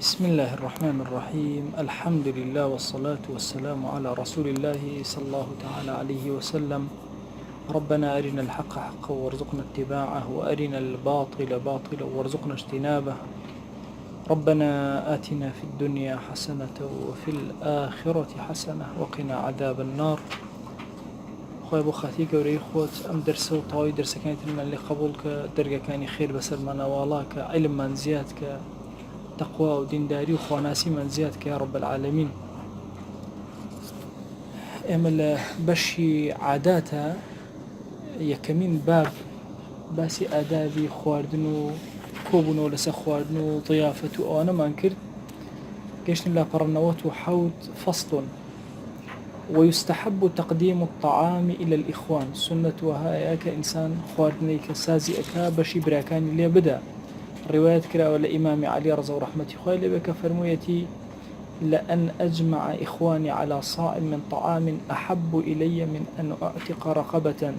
بسم الله الرحمن الرحيم. الحمد لله والصلاة والسلام على رسول الله صلى الله تعالى عليه وسلم. ربنا أرنا الحق حقا وارزقنا اتباعه، وأرنا الباطل باطلا وارزقنا اجتنابه. ربنا آتنا في الدنيا حسنة وفي الآخرة حسنة وقنا عذاب النار. خوي بو خاتی گەورەی خۆت ئەم دەرسە و تەواوی دەرسەکانیترمان لێ قبول کە دەرگەکانی خێر بەسەرمانەواڵا کە عیلممان زیاد کە تەقوا و دینداری و خواناسیمان زیاد کە یا رب العالمین. ئێمە لە بەشی عاداتە یەکەمین باب باسی ئادابی خواردن و کۆبوونەوە لەسەر خواردن و ضیافەت و ئەوانەمان کرد. گەشتن لە پەڕەنەوەت و حەوت فەصل. ويستحب تقديم الطعام إلى الإخوان. سنة وهاي كإنسان خواردني كسازي أكا بشي براكان اللي بدأ رواية كرا ولا إمام علي رضي رحمة خوالي بك فرميتي لأن أجمع إخواني على صاع من طعام أحب إلي من أن أعتق رقبة.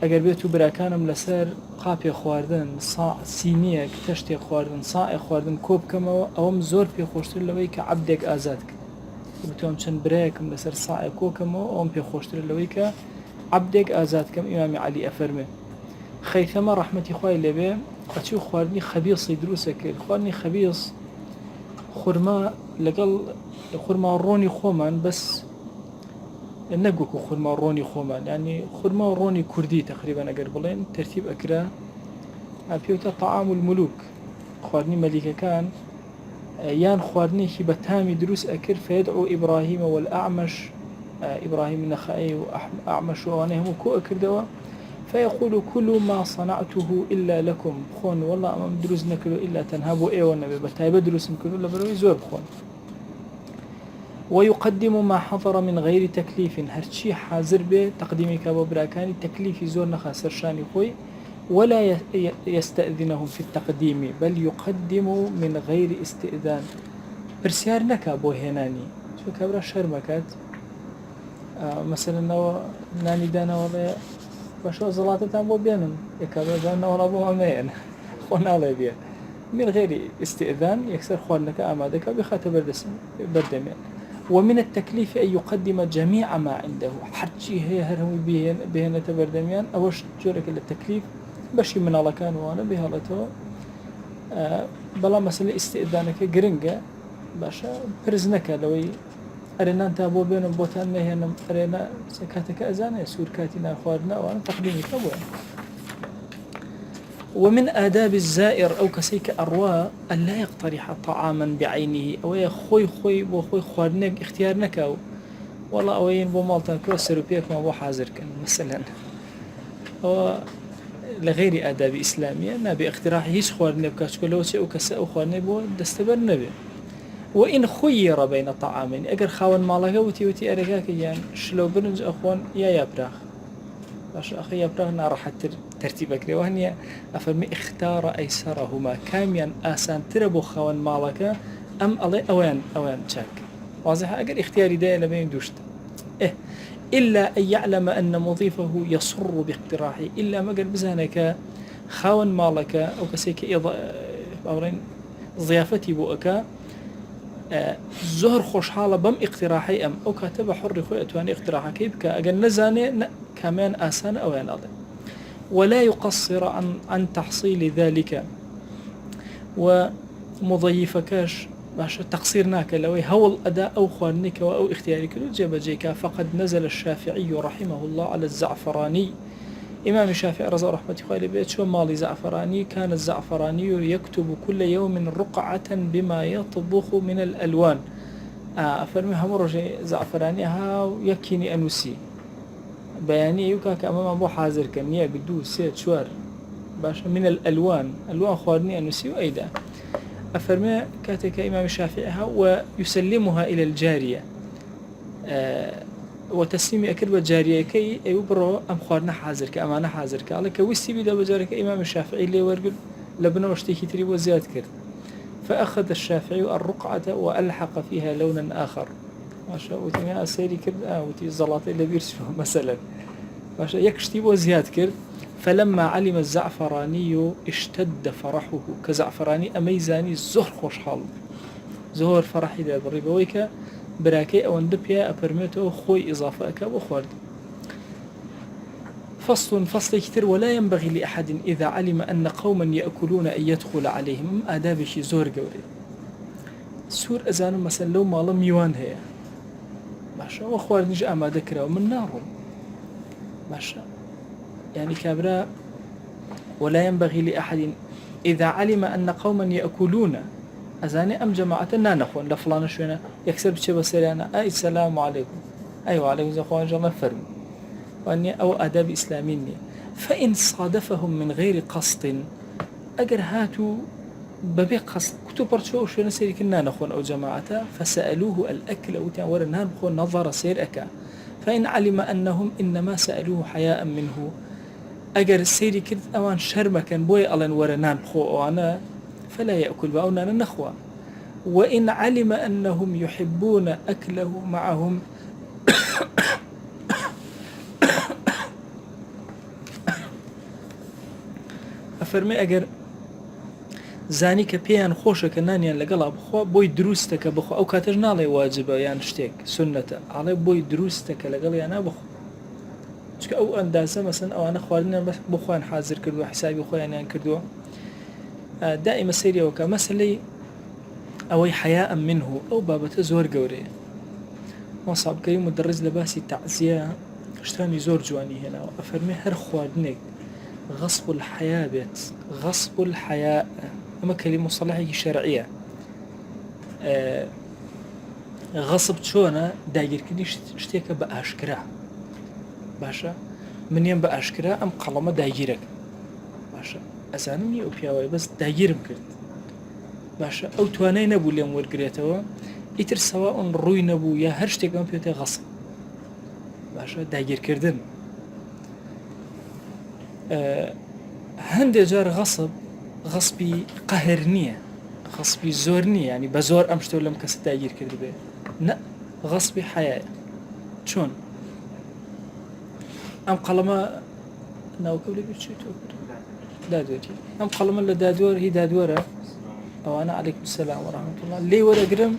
أجر بيتو براكانم لسر قابي خواردن صاع سينية تشتي خواردن صاع خواردن كوب كما أو زور في خوشتر لويك عبدك آزادك بتوم چەند برایەکم لەسەر ساعە کۆکەمەوە ئەوم پێ خۆشترە لەوەی کە عەبدێک ئازادکەم. ئیمامی عەلی ئەفەرمێ خەیثەمە ڕەحمەتی خوای لێبێ ئەچی و خواردنی خەبیسی دروستە کرد. خواردنی خەبیس خورما لەگەڵ خورما ڕۆنی خۆمان بەس نەگوکو خورما ڕۆنی خۆمان، یعنی خورما ڕۆنی کوردی تقریبان ئەگەر بڵێن تەرتیب ئەکرا پێوتە طعام الملوک، خواردنی مەلیکەکان يان خواردنێکی بە تامی دروست ئەکرد. فيدعو إبراهيم والأعمش، إبراهيم النخعي وأعمش وأنا هم كو أكردوا فيقول كل ما صنعته إلا لكم بخون، والله أمام دروس نكلو إلا تنهبوا إيه والنبي بتايب دروس نكلو لبروي زور بخون. ويقدم ما حضر من غير تكليف، هرشي حاضر به تقديمي كابو براكاني تكليف زور نخاسر شاني خوي، ولا يستأذنهم في التقديم بل يقدم من غير استئذان. برسيار نكا بو هناني شو كبرا شرمكات مثلا ناني دانا ولا باشو زلاتتان بو بينن يكبرا دانا ولا بو امين خونا الله بيه من غير استئذان يكسر خوانك امادك بخاطر بردمين. ومن التكليف أن يقدم جميع ما عنده، حرشي هي هرمي بهن تبردميان أوش جورك التكليف بشي من الله كان وانا بهالته بلا مثلا استئذانك جرينجا باشا برزنك لوي أرينا أنت أبو بين بوتان مهنا أرينا سكاتك أزانة سور كاتنا خوارنا وانا تقديمي كبوة. ومن آداب الزائر أو كسيك أرواء أن لا يقترح طعاما بعينه أو يا خوي بو خوارنك اختيارنك أو والله أوين بو مالتان كوسر بيك ما بو حاضر كان مثلا هو لغير آداب إسلامية نبي اقتراح هيش خوارني بكاش كله شيء وكساء خوارني بو دستبر نبي. وإن خير بين طعامين أجر خاون مالك وتي أرجاك يعني شلو برنج أخوان يا براخ باش أخي يا براخ نراح ترتيبك لوهني أفرمي اختار أيسرهما كاميا آسان تربو خاون مالك أم الله أوان شاك واضح أجر اختياري ده لبين دوشت إلا أن يعلم أن مضيفه يصر باقتراحه، إلا ما قال بزانك خاون مالك أو كسيك أورين ضيافتي بوأك زهر خوش حالة بم اقتراحي أم أو كاتب حر خوي أتواني اقتراحه كيف كأجل نزاني كمان آسان أو يناضي. ولا يقصر عن تحصيل ذلك ومضيفكاش باش تقصيرناك لو هول أداء أو خوانك أو اختيارك جاب جيكا. فقد نزل الشافعي رحمه الله على الزعفراني، إمام الشافعي رضي رحمة الله بيت شو مالي زعفراني. كان الزعفراني يكتب كل يوم رقعة بما يطبخ من الألوان. أفرمي همرجي زعفراني ها يكيني أنوسي بياني يوكاك أمام أبو حاضر كان يقدو سيد شوار باش من الألوان خوارني أنوسي وأيدا. أفرمي كاتك إمام الشافعي ويسلمها إلى الجارية وتسليم أكرب الجارية كي يبرو أم خوارنا حاضر كأمانة حاضر كالك ويستي بدا بجارك إمام الشافعي اللي ورقل لبنا واشتيكي تريب وزياد كرد. فأخذ الشافعي الرقعة وألحق فيها لونا آخر ما شاء وتمياء السيري كرد وتي الزلاطي اللي بيرسفه مثلا ما شاء يكشتي وزياد كرد. فلما علم الزعفراني اشتد فرحه كزعفراني أميزاني الزهر خوش حال زۆر فەڕەحی دەبڕی بەوەی کە براکەی ئەوەندە پێ ئەپەرمێتەوە خۆی ئیزافەکە بۆ خوارد. فصل كتير ولا ينبغي لأحد إذا علم أن قوما يأكلون أن يدخل عليهم آداب شي زور قوري سور أزانو مثلا لو مالا ميوان هي باشا وأخوار نجي أما ذكره ومن نارهم باشا يعني كابرا ولا ينبغي لأحد إذا علم أن قوما يأكلون أزاني أم جماعة نانخون لفلان شوينا يكسر بشي بسيريانا أي السلام عليكم أيوة عليكم زخوان جمال فرم وأني أو آداب إسلامية فإن صادفهم من غير قصد أجر هاتوا ببي قصد كتب برشو شو نسير كنا نخون أو جماعته فسألوه الأكل أو تاور نهار بخون نظر سير أكا فإن علم أنهم إنما سألوه حياء منه أجر السير كذ أوان شرمة كان بوي ألن ورنان بخو وأنا فلا يأكل بأونا نخوة وإن علم أنهم يحبون أكله معهم أفرمي أجر زانی کە پێیان خۆشە کە نانیان لەگەڵا بخوا بۆی دروستەکە بخوا ئەو کاتەش ناڵێ واجبە یان شتێک سنەتە ئاڵێ بۆی دروستەکە لەگەڵ یانە بخۆ چکە ئەو ئەندازە مەسن ئەوانە خواردنیان بخۆیان حازر کردووە حسابی خۆیانیان کردووە دائیمە سەیریەوەکە مەسلەی ئەوەی حەیاء منه ئەو بابەتە زۆر گەورەیە مەسابکەری مدەڕز لە باسی تەعزیە شتانی زۆر جوانی هێناوە ئەفەرمێ هەر خواردنێک غصب الحياة بيت غصب الحياة أما كلمة مصطلحية شرعية غصب شونا داير كني شتيك بأشكرا باشا من يوم بأشكرا أم قلمة دايرك باشا أزانمني أبياوي بس دايرم كرت باشا أو تواني نبو اليوم ورقريتوا إتر سواء روي نبو يا هرشتك أم بيوتي غصب باشا داير كردن هەندێک جار غەسبی قەهر نییە غەسبی زۆر نییە ینی بە زۆر ئەم شتۆ لەم کەسە داگیر کرد بێ نە غەسبی حەیایە چۆن ئەم قەڵەمە ناوکە لێ بچێتەوە دادوەری ئەم قەڵەمە لە دادوەر هی دادوەرە ئەوانە عەلەیکم السەلام وەڕەحمەتوڵڵاه لێ وەرەگرم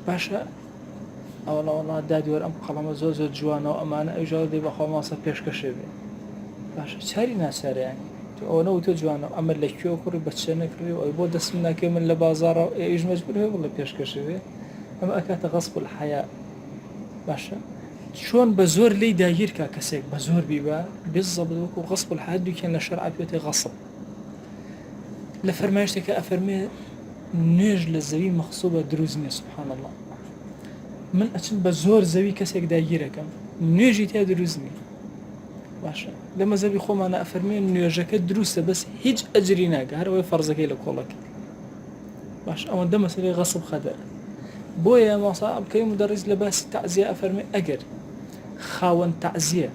باشە ئەوڵاوەڵا دادوەر ئەم قەڵەمە زۆر زۆر جوانەوە ئەمانە ئەوژاوە دێ بەخوا ماسە پێشکەشێ بێ باشە چاری ناسارەیانی ئەوەنە و تۆ جوانە ئەمە لە کوێ کوڕی بەچە نەکردی و ئەی بۆ دەستم ناکێ من لە بازاڕ ئێژ مەجبور هەیە بڵێ پێشکەشەوێ ئەمە ئەکاتە غەسب الحەیا باشە چۆن بە زۆر لی داگیر کا کەسێک بە زۆر بیبە بێزەبڵ وەکو غەسب الحەیا دووکیان لە شەرع پێوتێ غەسب لە فەرمایشتێکە ئەفەرمێ نوێژ لە زەوی مەخسوبە دروست نییە سوبحان الله من ئەچم بە زۆر زەوی کەسێک داگیرەکەم نوێژی تیا دروست نییە باشە لە مەزەبی خۆمانە ئەفەرمێن نوێژەکە دروستە بەس هیچ ئەجری ناکە هەرەوەی فەرزەکەی لە کۆڵەکە باش ئەوەندە مەسەلەی غەسب خەدەر بۆیە ماسا بکەی مدەڕیز لە باسی تەعزیە ئەفەرمێ ئەگەر خاوەن تەعزیە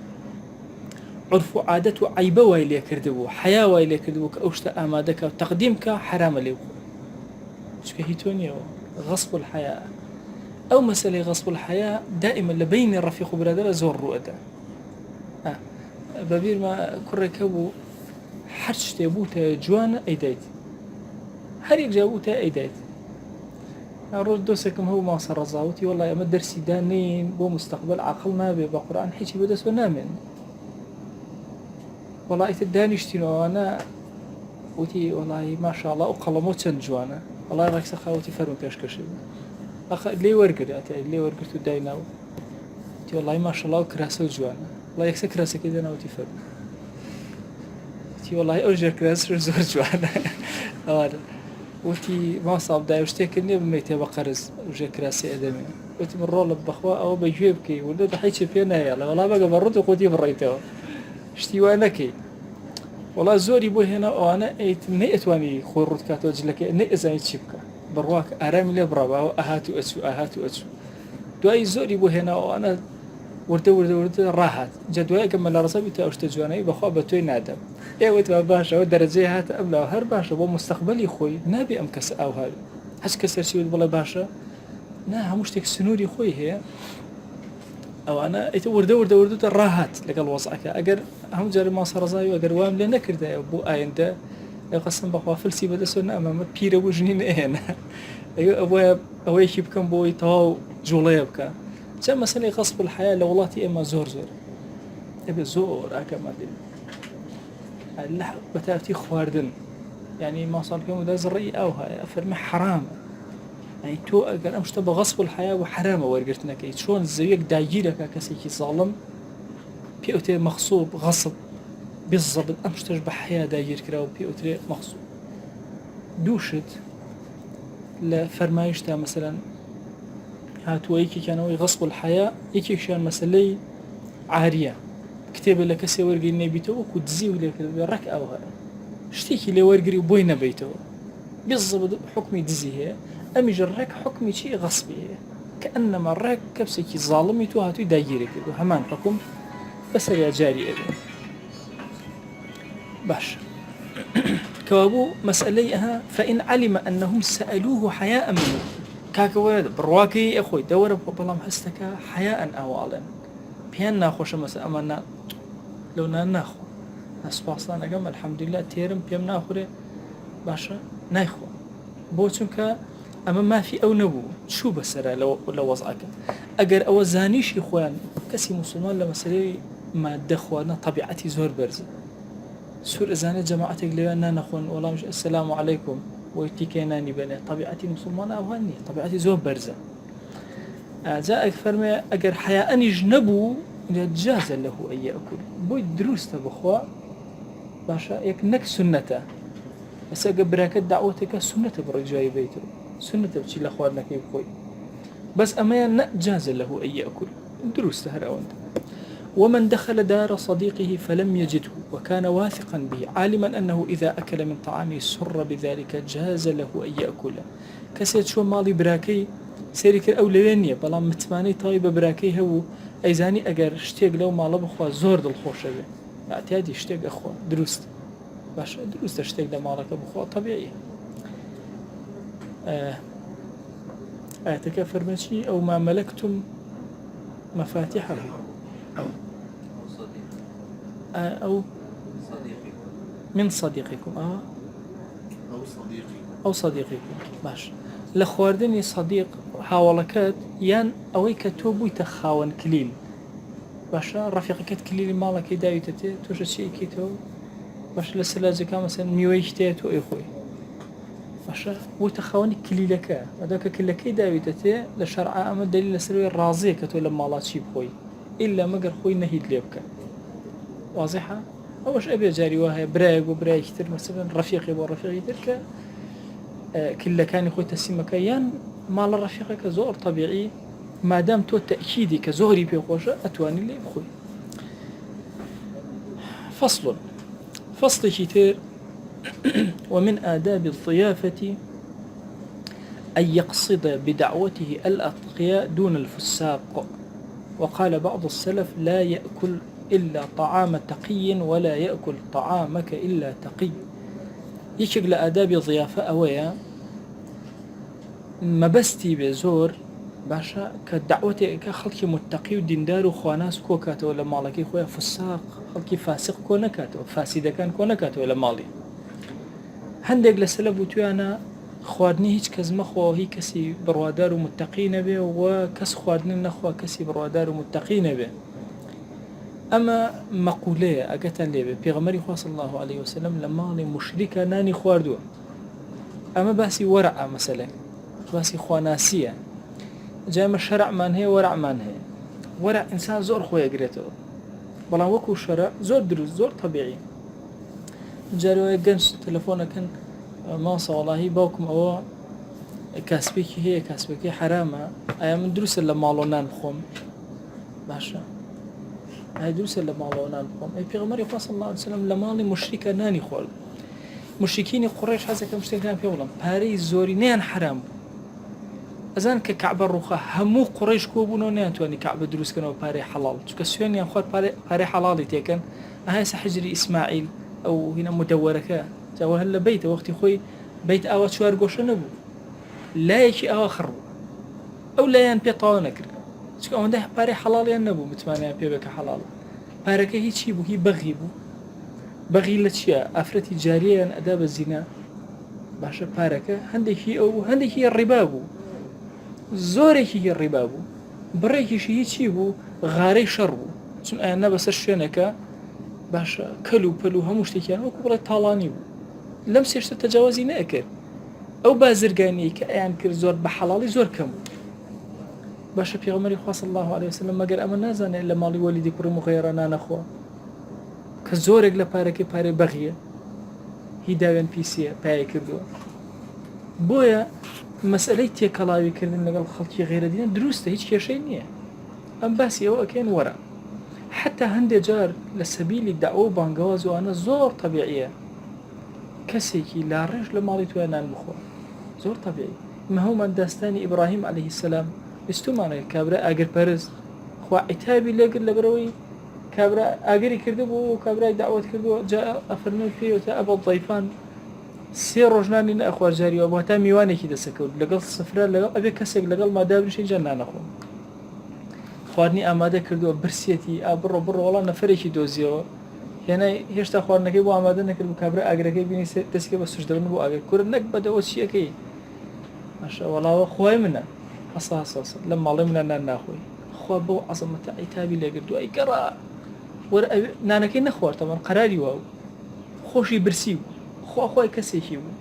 عرف و عادەت و عیبە وای لێ کردبوو حیا وای لێ کردبوو کە ئەو شتە ئامادەکە و تەقدیم کە حرامە لێ بخۆ چکە هی تۆ نییەوە غەسب الحەیا ئەو مەسەلەی غەسب الحەیا دائما لە بینی ڕەفیق و برادەرە زۆر ڕوئەدا بەبیرمە کوڕێکە بوو هەر شتێ بووتە جوانە ئەیدایت هەرێک جا بووتە ئەیدایت ڕۆژ دۆسێکم هەبوو ماسە ڕەزاوتی وەڵای ئەمە دەرسی دانین بۆ مستەقبل عاقڵ نابێ بە قورئان هیچی بەدەستوە نامێن وەڵای تر دانیشتینەوەوانە وتی وەڵای ماشاءالله ئەو قەڵەمۆ چەند جوانە وەڵای ڕێکسە خاوەتی فەرمو پێشکەشی لێ وەرگرات لێ وەرگرت و دایناوە تی وەڵای ماشاءالله و کراسە و جوانە وڵای یەکسە کراسەکەی دەناوەتی فەرمو تی وەڵای ئەو ژێر کراسش زۆر جوانە ئەوانە وتی ماساڵ دای شتێکرد نییە بمەیتێ بە قەرز ژێ کراسی ئەدەمێ وتی من ڕۆڵە بەخوا ئەوە بەگوێ بکەی وردە هیچی پێ نایەڵێ وەڵا بەگە بە ڕوت و خۆتی بڕیتەوە شتی وای نەکەی وەڵا زۆری بۆ هێنا ئەوانە ئەیت نەیەتوانی خۆی ڕوت کاتەوە جلەکەی نەئەزانی چی بکە بڕواک ئارامی لێ بڕاوە ئەهات و ئەچوو ئاهات و ئەچوو دوایی زۆری بۆ هێنا ئەوانە وردە ڕاهات جا دوایەکە مە لە ڕزەبی تا ئەو شتە جوانەی بەخوا بە تۆی نادەم ئێوەتەوە باشەوە دەرەجەی هاتە ئەم لاوە هەر باشە بۆ مستەقبەلی خۆی نابێ ئەم کەسە ئاو هاوی هەچ کەسەرچیوت بڵێ باشە نا هەموو شتێک سنووری خۆی هەیە ئەوانە ئیتە وردە ڕاهات لەگەڵ وەزعەکە ئەگەر هەموو جارە ماسە ڕزاوی ئەگەر وام لێ نەکردایە بۆ ئایندە قەسم بەخوا فلسی بەدەستۆ نامەمە پیرە بۆ ژنی نەهێنا ئەوەیەکی بکەم بۆی تەواو جوڵەیە بکە جا مەسەلەی غەسب الحەیا لە وڵاتی ئێمە زۆر ئەبێ زۆر ئاکەمەدن بە تایبەتی خواردن ینی ماساڵکەم ودا زڕی ئەو هەیە فەرمی حرامە ئەی تۆ ئەگەر ئەم شتە بە غەسب الحەیا و حرامە وەرگرتنەکەی چۆن زەویەک داگیرەکە کەسێکی زاڵم پێوتێ مەخسوب غەسب بالضبط ئەم شتەش بە حەیا داگیرکراوە پێوترێ مەخسوب دووشت لە فەرمایشتا مەسەلەن هاتووەیەکێکیانەوەی غەسب الحەیا یەکێکیان مەسەلەی عاریە کتێبە لە کەسێ وەرگری نەبیتەوە وەکو دزی و لێکردبێ ڕەک ئەو هەیە شتێکی لێ وەرگری و بۆی نەبیتەوە بالضبط حکمی دزی هەیە ئەمیش ڕێک حکمی چی غەسبی هەیە کە ئەنەما ڕێک کەسێکی زاڵمی تو هاتووی داگیرە کرد و هەمان حکم بەسەریا جاری ئەبێ باش كوابو مسألة فإن علم أنهم سألوه حياء منه كاكواد برواكي أخوي دور بلام حستك حياء أوالا بيان ناخوش مسألة أما لو ناخو أسباصنا قام الحمد لله تيرم بيام ناخوره باشا ناخو بوتونك أما ما في أو نبو شو بسرا لو وضعك أجر أو زانيش إخوان كسي مسلمان لمسألة ما دخوانا طبيعتي زور برزي سور إزانة جماعتك لنا نخون والله مش السلام عليكم ويتكيناني بني طبيعتي مسلمان أوهني طبيعتي زور برزة جاء فرمي أجر حياء يجنبوا جاز له أن يأكل بوي دروسته بخوا باشا يكنك سنته بس أجر براكت دعوتك سنة برجاي بيته سنة بشي لأخوانك يبخوي بس أما جاز له أن يأكل دروسته هرأونت ومن دخل دار صديقه فلم يجده وكان واثقا به عالما أنه إذا أكل من طعامه سر بذلك جاز له أن يأكل كسيت شو ماضي براكي سيرك الأولوية بلا متماني طيبة براكي هو أيزاني أجر اشتاق لو ما لبخوا زور الخوشة به اعتيادي اشتاق أخوة دروست باش دروست اشتاق لمالك بخوا طبيعي تكفر ماشي أو ما ملكتم مفاتيحه أو من صديقكم أو صديقكم باش لخواردني صديق حاولكات يان أويك توبوي تخاون كليل باشا رفيقك كليل مالك دايتته توش شيء كيتو باش لسلاجك مثلا ميويشتيتو إخوي باشا بو تخاون كليلك هذاك كلك دايتته لشرع أما دليل سروي راضيك تو لما لا تشيب خوي إلا مقر خوي نهيد ليبك واضحة أوش أبي جاري وهي براق وبراق كتير مثلا رفيقي ورفيقي تلك كل كان يخوي تسمى كيان مال رفيقك زور طبيعي ما دام تو تأكيدي كزوري بيقوشة أتواني اللي بخوي فصل كتير ومن آداب الضيافة أن يقصد بدعوته الأتقياء دون الفساق وقال بعض السلف لا يأكل إلا طعام تقي ولا يأكل طعامك إلا تقي يشك لآداب ضيافة أويا مبستي بزور باشا كدعوتي كخلقي متقي وديندار وخواناس كوكاتو ولا مالكي خويا فساق خلقي فاسق كونكاتو فاسد كان كونكاتو ولا مالي هندق لسلف وتوانا خواردني هیچ کەس مەخۆ هی کەسی بڕوادار و متتەقی نەبێ و کەس خواردن نەخوا کەسی بڕوادار و متتەقی نەبێ ئەمە مەقولەیە ئەگەتان لێبێ پێغەمبەری خوا صلی الله عليه وسلم لە ماڵی موشریکە نانی خواردووە ئەمە باسی وەرعە مەسەلە باسی خواناسیە جا ئەمە شەرعمان هەیە وەرعمان هەیە وەرع ئینسان زۆر خۆیەگرێتەوە بەڵام وەکو شەرع زۆر دروست زۆر طبیعی جارێ گەنج تەلەفۆنەکەن ماسە وەڵاهی باوکم ئەوە کاسبێکی هەیە کاسبێکی حرامە ئایا من دروستە لە ماڵۆ نان بخۆم باشە ئایا دروستە لە ماڵۆ نان بخۆم ئەی پێغەمبەری خوا صلی الله علیه وسلم لە ماڵی موشریکە نانی خۆرد موشریکینی قوڕیش حەزەکەم شتێکیان پێ بڵێم پارەی زۆرینەیان حرام بوو ئەزان کە کەعبە ڕووخە هەموو قوڕیش کۆبوونەوە نەیانتوانی کەعبە دروستکەنەوە پارەی حەڵاڵ چونکە سوێنیان خوارد پارەی حەڵاڵی تێکەن ئاهایسە حجری ئیسماعیل ئەو هینە مدەوەرەکە جاوە هەر لە بیتە وەختی خۆی بیت ئاوا چوار گۆشە نەبوو لایەکی ئاوا خڕبوو ئەو لایەن پێ تەواو نەکرد چونکە ئەوەندە پارەی حەڵاڵیان نەبوو متمانیان پێ بکە حەڵاڵە پارەکە هیچی بوو هی بەغی بوو بەغی لە چییە ئافرەتی جاریەیان ئەدا بە زینا باشە پارەکە هەندێکی ڕیبا بوو زۆرێکی ڕیبا بوو بڕێکیشی هیچی بوو غارەی شەڕ بوو چون ئایانە بەسەر شوێنەکە باشە کەل و پەل و هەموو شتێکیان وەکو بڵێ تاڵانی بوو لەم سێشتە تەجاوازی نەکرد ئەو بازرگانی کە ئەیان کرد زۆر بە حەڵاڵی زۆر کەم باشە پێغەمبەری خوا صلی الله علیه وسلم مەگەر ئەمە نازانێت لە ماڵی وەلیدی کوڕی مغیرە نانەخوا کە زۆرێک لە پارەکەی پارەی بەغیە هی داوێن پیسیە پایە کردووە بۆیە مەسئلەی تێکەڵاویکردن لەگەڵ خەڵکی غێرەدینە دروستە هیچ کێشەی نییە ئەم باسی ئەوە ئەکەین وەرە حتا هەندێک جار لە سەبیلی داوە و بانگەوازوانە زۆر تەبیعیە کەسێکی لاڕێژ لە ماڵی توێ نان بخۆ زۆر تەبیعی مەهومان داستانی ئیبراهیم عەلەیهی سەلام بیستومانەیە کابرا ئاگرپەرست خوا عیتابی لێگرت لەبەرەوەی کابرا ئاگری کردبوو و کابرای داوەت کردووە جا ئەفەرمێ پێوتە ئەبە ضەیفان سێ ڕۆژنانی نەخوار جاریەوە بۆ تا میوانێکی دەسەکەوت لەگەڵ سفرە لەگەڵ ئەبێ کەسێک لەگەڵ مادابنشی جا نانەخۆم خواردنی ئامادە کردووە برسێتی بڕۆ وەڵا نەفرێکی دۆزیەوە هێنای هێشتا خواردنەکەی بۆ ئامادە نەکرد و کابرا ئاگرەکەی بینی دەستکە بە سوشدەبن بۆ ئاگر کورد نەک بەدەوە چیەکەی ماشە وەڵاوە خوای منە حساس لە ماڵی منە نان ناخۆی خوا بۆ عەزەمەتە عیتابی لێگردووە ئەی گەڕا وەرە نانەکەی نەخوارد تەمەن قەراری واو خۆشی برسی بوو خوای کەسێکی بوو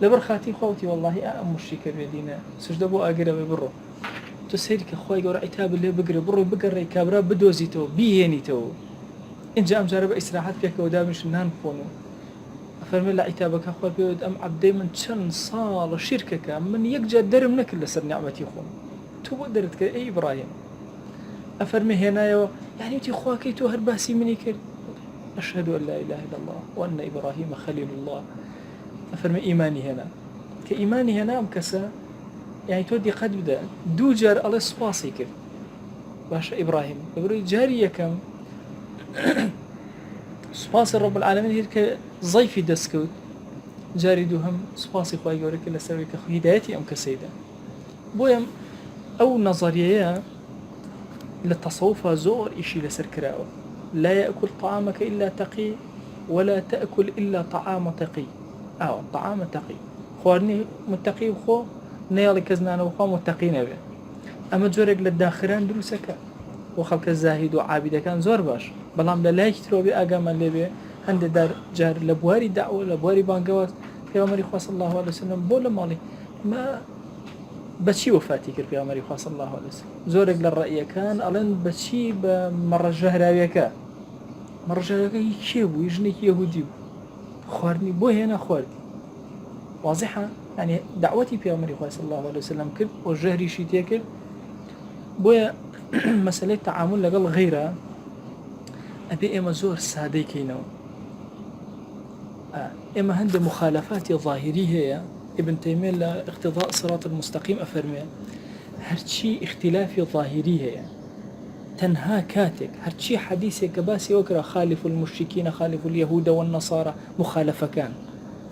لەبەر خاتی خۆتی وەڵڵاهی ئەم مشریکە بێدینە سوشدە بۆ ئاگرەوەی بڕۆ تۆ سەیری کە خوای گەورە عیتاب لێ بگرێ بڕۆی بگەڕێی کابرا بدۆزیتەوە بیهێنیتەوە اینجا ئەم جارە بە ئیسراحەت پێکەوە دابنیش نان بخۆن و ئەفەرمێ لە عیتابەکە خوا پێوت ئەم عەبدەی من چەند ساڵە شیرکەکە من یەکجار دەرم نەکرد لەسەر نیعمەتی خۆم تۆ بۆ دەرت کرد ئەی ئیبراهیم ئەفەرمێ هێنایەوە یعنی وتی خواکەی تۆ هەر باسی منی کرد أشهد أن لا إله إلا الله وأن إبراهيم خليل الله أفرمي إيماني هنا كإيماني هنا أم كسا يعني تودي قد بدأ دو جار الله سباسي كر باشا إبراهيم يقولي جارية كم سباسي رب العالمين هيك ضيفي دسكوت جاري دوهم سباسي خواهي يقولك إلا سوي هدايتي أم كسيدة بويم أو نظرية للتصوف زور إشي لسر كراوة لا يأكل طعامك إلا تقي ولا تأكل إلا طعام تقي طعام تقي خوارني متقي وخو نيالي كزنانا وخو متقين به أما جورك للداخران دروسك وخلق الزاهد وعابد كان زور باش بلام لا يكتروا بأقام اللي به هند دار جار لبواري دعوة لبواري بانقوات في عمر صلى الله عليه وسلم بولا مالي ما بشي وفاتي كر في عمر صلى الله عليه وسلم زورك للرأي كان ألين بشي بمرة جهراويكا مرة جهراويكا يكيبو يجنيك يهودي خواردني بو هنا خواردني واضحة يعني دعوتي في عمر صلى الله عليه وسلم كر وجهري شيتي كر بويا مسألة تعامل لقل غيره أبي إما زور سادي كينو إما هند مخالفات ظاهرية هي ابن تيمية لاقتضاء صراط المستقيم أفرمي هرشي اختلاف ظاهري هي تنهى كاتك هرشي حديثي كباسي وكرا خالف المشركين خالف اليهود والنصارى مخالفة كان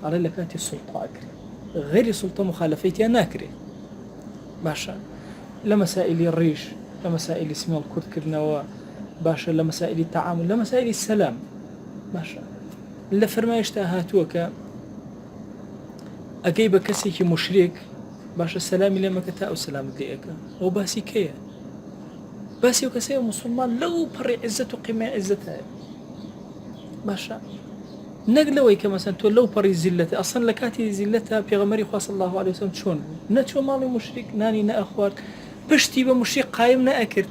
على لكاتي السلطة غير سلطة مخالفتي ناكري باشا لمسائل الريش لمسائل اسم الكرد كرنوا باشا لمسائل التعامل لمسائل السلام باشا اللي فرمايش تاهاتوك أجيب كسيك مشرك باش السلام لما كتاء السلام ديك أو باسي كيا باسي وكسي مسلمان لو بري عزته قيمة عزتها باشا نقلوي كما سنتو لو بري زلته أصلا لكاتي زلتها بيغمري خاص الله عليه وسلم شون نتشو مالي مشرك ناني نأخوار بشتي بمشرك قايم نأكل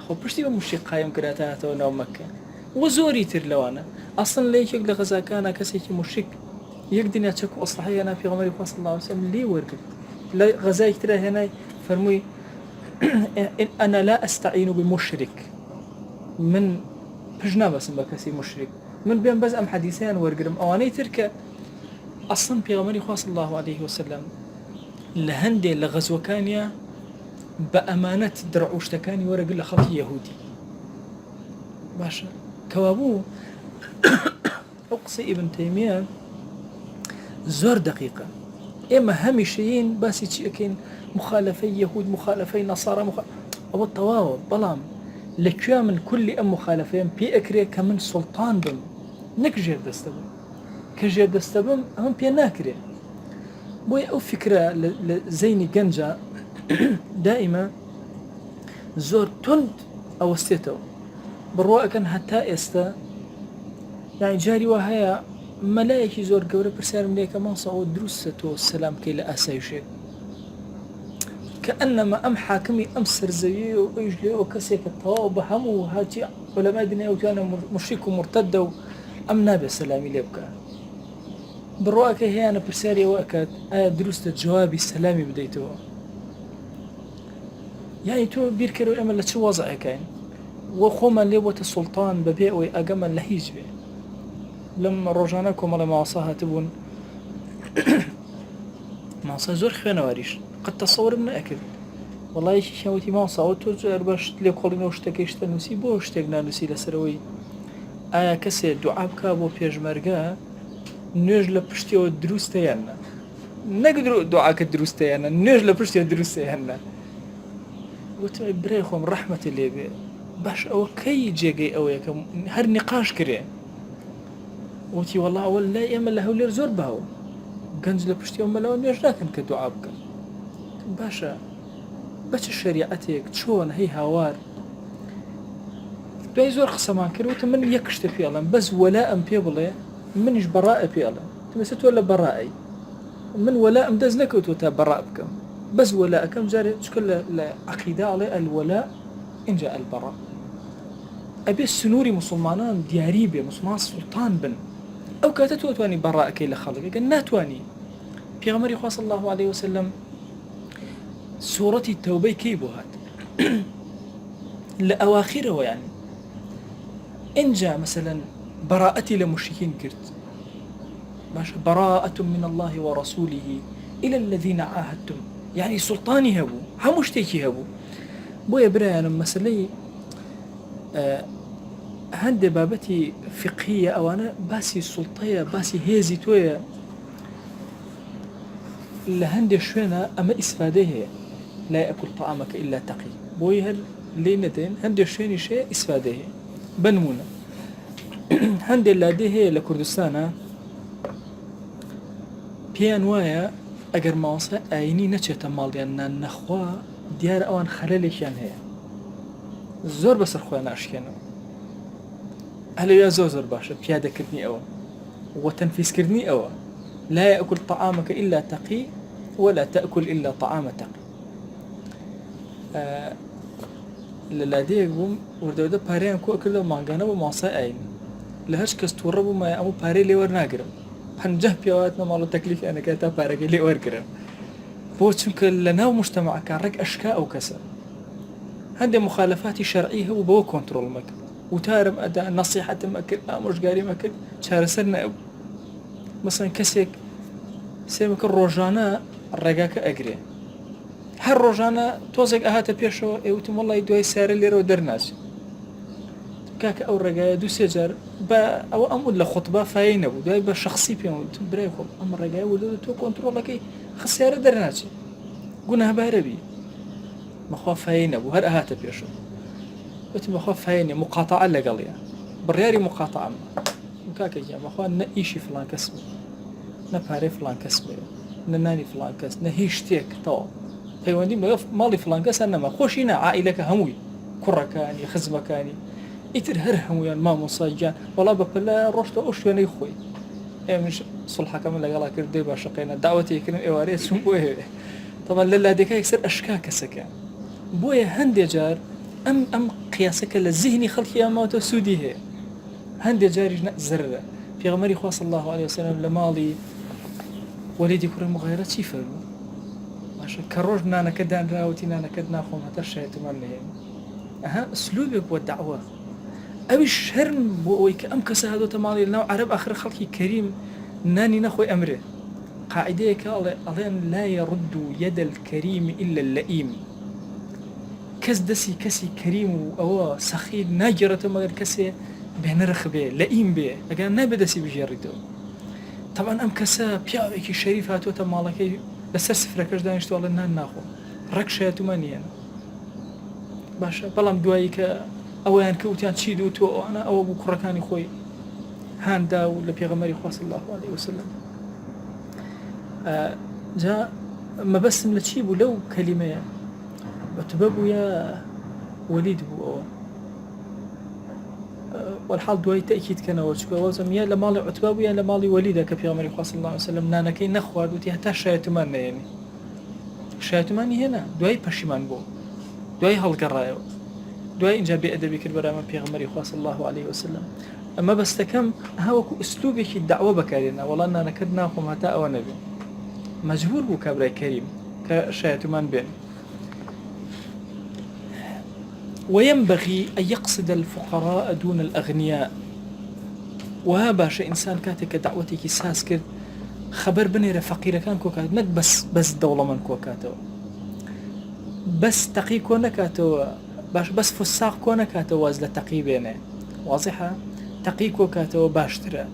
خو بشتي بمشرك قايم كراتها تونا مكة وزوري ترلوانا أصلا ليش يقل غزا كان كسيك مشرك يقدر يتشكو أصلحي أنا في غمري صلى الله عليه وسلم ليه ورقت لا غزاي ترى هنا فرمي أنا لا أستعين بمشرك من بجنا بس بكسي مشرك من بين بس أم حديثين ورقرم أواني تركه أصلا في غمري صلى الله عليه وسلم لهندي لغزو كانيا بأمانة درعوش تكاني ورق لخلق يهودي باشا كوابو أقصي ابن تيمية زور دقيقة إما همشيين بس يتشكين مخالفي يهود مخالفي نصارى أو الطواو بلام لكيا من كل أم مخالفين بي أكري كمن سلطان بم نكجير دستبم كجير دستبم هم بي ناكري بۆیە ئەو فکرە لە زەینی گەنجە دائیمە زۆر تند ئەوەستێتەوە بڕواکەن هەتا ئێستا یعنی جاری وا هەیە مەلایەکی زۆر گەورە پرسیارم لێکە ماسەوە دروستە تۆ سەلام بکەی لە ئاسایشێک کە ئەنەما ئەم حاکمی ئەم سەرزەویە و ئەوش لێەوە کەسێکە تەواو بە هەموو هاتی عولەمای دنیا وتوانە مشریک و مرتەدە و ئەم نابێت سەلامی لێ بکە بڕواکە هەیەە پرسیارەوە ئەکات ئایا دروستە جوابی سەلامی بدەیتەوە یعنی تۆ بیرکەرەوە ئەمە لە چ وەزعەکەین وە خۆمان لێ بۆتە سوڵتان بەبێ ئەوەی ئەگەمە لە هیچ بێ لەم ڕۆژانە کۆمەڵە ماوەسا هاتبوون ماسا زۆر خوێنەواریش قەت تەسەورم نەکرد وڵایەکی شەوتی ماساوە تۆ جار باش لێ کۆڵینەوە شتەکەی شتە نووسی بۆ شتێک نانووسی لەسەرەوەی ئایا کەسێ دوعا بکە بۆ پێشمەرگە نوێژ لە پشتیەوە دروستە یاننا نەک دوعاکە دروستە یانە نوێژ لە پشتیە دروستە یاننا وتم برای خۆم ڕەحمەتە لێبێ باش ئەوە کەی جێگەی ئەوەیە کە هەر نیقاش کرێ وتی وەڵا ئەوە لای ئێمە لە هەولێر زۆر باوە گەنج لە پشتیەوە مەلەوە نوێژ ناکەن کە دوعا بکەن باشە بەچ شریعەتێک چۆن هەی هاوار دوای زۆر قسەمان کردوتە من یەک شتە پێڵم بەس وەلا ئەم پێ بڵێ منیش بەڕائە پێڵم تمەسە تۆ لە بەڕائەی من وەلا ئەم دەست نەکەوتوە تا بەڕا بکەم بەس وەلا ئەەکەم جارێ چکە لە عەقیدە ئەڵێ ئەلوەلا ئینجا ئەلبەڕا ئەبێ سنووری مسلمانان دیاری بێ مسلمان سوڵتان بن ئەو کاتە تۆ توانی بەڕائەکەی لە خەڵکەکە ناتوانی پێغەمبەری خوا صلی الله عليه وسلم سوورەتی تەوبەی کەی بۆ هات لە ئەواخیرەوە یعنی ئینجا مثلا براءتي لمشركين كرت باش براءة من الله ورسوله إلى الذين عاهدتم يعني سلطاني هبو هم مشتكي هبو بويا برايا مسألة هند بابتي فقهية أو أنا باسي سلطية باسي هيزي تويا لهند شوينا أما إسفاده لا يأكل طعامك إلا تقي بويا لينتين هند شويني شيء إسفاده بنمونه هەندێک لادێ هەیە لە کوردستانە پێیان وایە ئەگەر ماوەسە ئاینی نەچێتە ماڵیان نان نەخوا دیارە ئەوان خەلەلێکیان هەیە زۆر بەسەر خۆیان ناشکێنەوە هەلەویا زۆر باشە پیادەکردنی ئەوە وەتەنفیسکردنی ئەوە لا يأكل طعامك إلا تقي ولا تأكل إلا طعام تقي لە لادەیەک بووم وردەوەدە پارەیان کۆ کردەوە ماگانە بۆ ماسای ئاین لە هەش کەس تووڕە بوومە ئەمە پارەی لێ وەرناگرم 50 پیاواتمە ماڵ و تەکلیفیانەکە تا پارەکەی لێ وەرگرم بۆ چونکە لە ناو مجتەمەعەکە ڕێک ئەشکا ئەو کەسە هەندێک مخالەفاتی شەرعی هەبوو بەوە کۆنتڕۆڵ مەکرد وتارم ئەدا نەسیحەتم ئەکرد ئامۆژگاری مەکرد چارەسەر نەبوو مەسەڵەن کەسێک سێمەکە ڕۆژانە ڕێگاکە ئەگرێ هەر ڕۆژانە تۆزێک ئاهاتە پێشەوە ئێوتم وەڵی دوای سارە لێرەوە دەرناچێت کاکە ئەو ڕێگایە دوو سێ جار بە ئەوە ئەمود لە خوتبە فای نەبوو دوای بە شخصی پێوتم برای خۆم ئەم ڕێگای وردە تۆ کۆنتڕۆڵەکەی خسیارە دەرناچێت گوناهبارە بی مەخوا فای نەبوو هەر ئاهاتە پێشەوە وتم بەخوا فای نیە مقاتعە لەگەڵیە بڕیاری مقاتعەم کاکە گیان بەخوا نە ئیشی فڵان کەس بێ نە پارەی فڵان کەس بێ نە نانی فڵان کەس نە هیچ شتێک تەواو پەیوەندیم لەگەڵ ماڵی فڵان کەسان نەما خۆشی نە عائیلەکە هەمووی کوڕەکانی خزمەکانی ئیتر هەر هەمویان مامۆساگیان وەڵا بەپەلە ڕۆشتە ئەو شوێنەی خۆی ئێمەش سڵحەکەمە لەگەڵا کرد دێ باشەقێنە داوەتێکردن ئێوارەیە چوون بۆ هەوێ تەمان لە لادێکە یەکسەر ئەشکا کەسەکە بۆیە هەندێک جار ئەم قیاسەکە لە زیهنی خەڵکی ئەماوەتە سوودی هەیە هەندێک جاریش زەررە پێغەمبەری خوا صلی الله عليه وسلم لە ماڵی وەلیدی کوڕی مغیرە چی فەرموو باشە کە ڕۆژ نانەکە دانراوەتی نانەکەت ناخۆم هەتا شایەتمان لێ ئەها ئەسلوبێک بۆ دەعوە ئەویش شەرم بۆ ئەوەی کە ئەم کەسە هاتۆتە ماڵی لەناو عەرەب ئاخر خەڵکی کەریم نانی نەخۆی ئەمرێ قاعدەیەکە ئەڵێن لا يرد يد الكريم إلا اللئيم کەس دەستی کەسی کەریم و ئەوە سەخی ناگێڕێتەوە مەگەر کەسێ بێنەرخ بێ لئیم بێ ئەگەر نابێ دەستی بژێڕیتەوە طبعاً ئەم کەسە پیاوێکی شەریف هاتۆتە ماڵەکەی لەسەر سفرەکەش دانیشتووە نان ناخۆ ڕەک شایەتومان نیەنە باشە بەڵام دوایی کە ئەویان کەوتیان چی دوو تۆ ئەوانە ئەوە بوو کوڕەکانی خۆی هاندا و لە پێغەمبەری خوا صلی الله عليه وسلم جا ما بس من تشيبو لو كلمة وتبابو يا وليد بو والحال دوای تأكيد كان وشكو وزم يا لمالي عتباب يا لمالي وليده كبيغمبر صلى الله عليه وسلم نانكي نخوارد وتي حتى شايتمان يعني شايتماني هنا دوای پشیمان بو دوای هەڵگەڕایەوە دوای اینجا بێئەدەبی کرد بەرامە پێغەمبەری خوا صلی الله عليه وسلم ئەمە بەستەکەم هەوەکو ئوسلوبێکی دعوە بەکارێنا وەڵام نانەکەت ناخۆم هەتا ئەوە نەبێ مەجبور بوو کابرای کەریم کە شایەتمان بێن. وينبغي أن يقصد الفقراء دون الأغنياء وها باش إنسان كاتك دعوتك ساس كرد خبر بنير فقير كان كوكات نك بس دولة من كوكاتو بس تقي كونكاتو باش بس فساق كونكاتو وازل تقي بينه واضحة تقي كوكاتو باشترا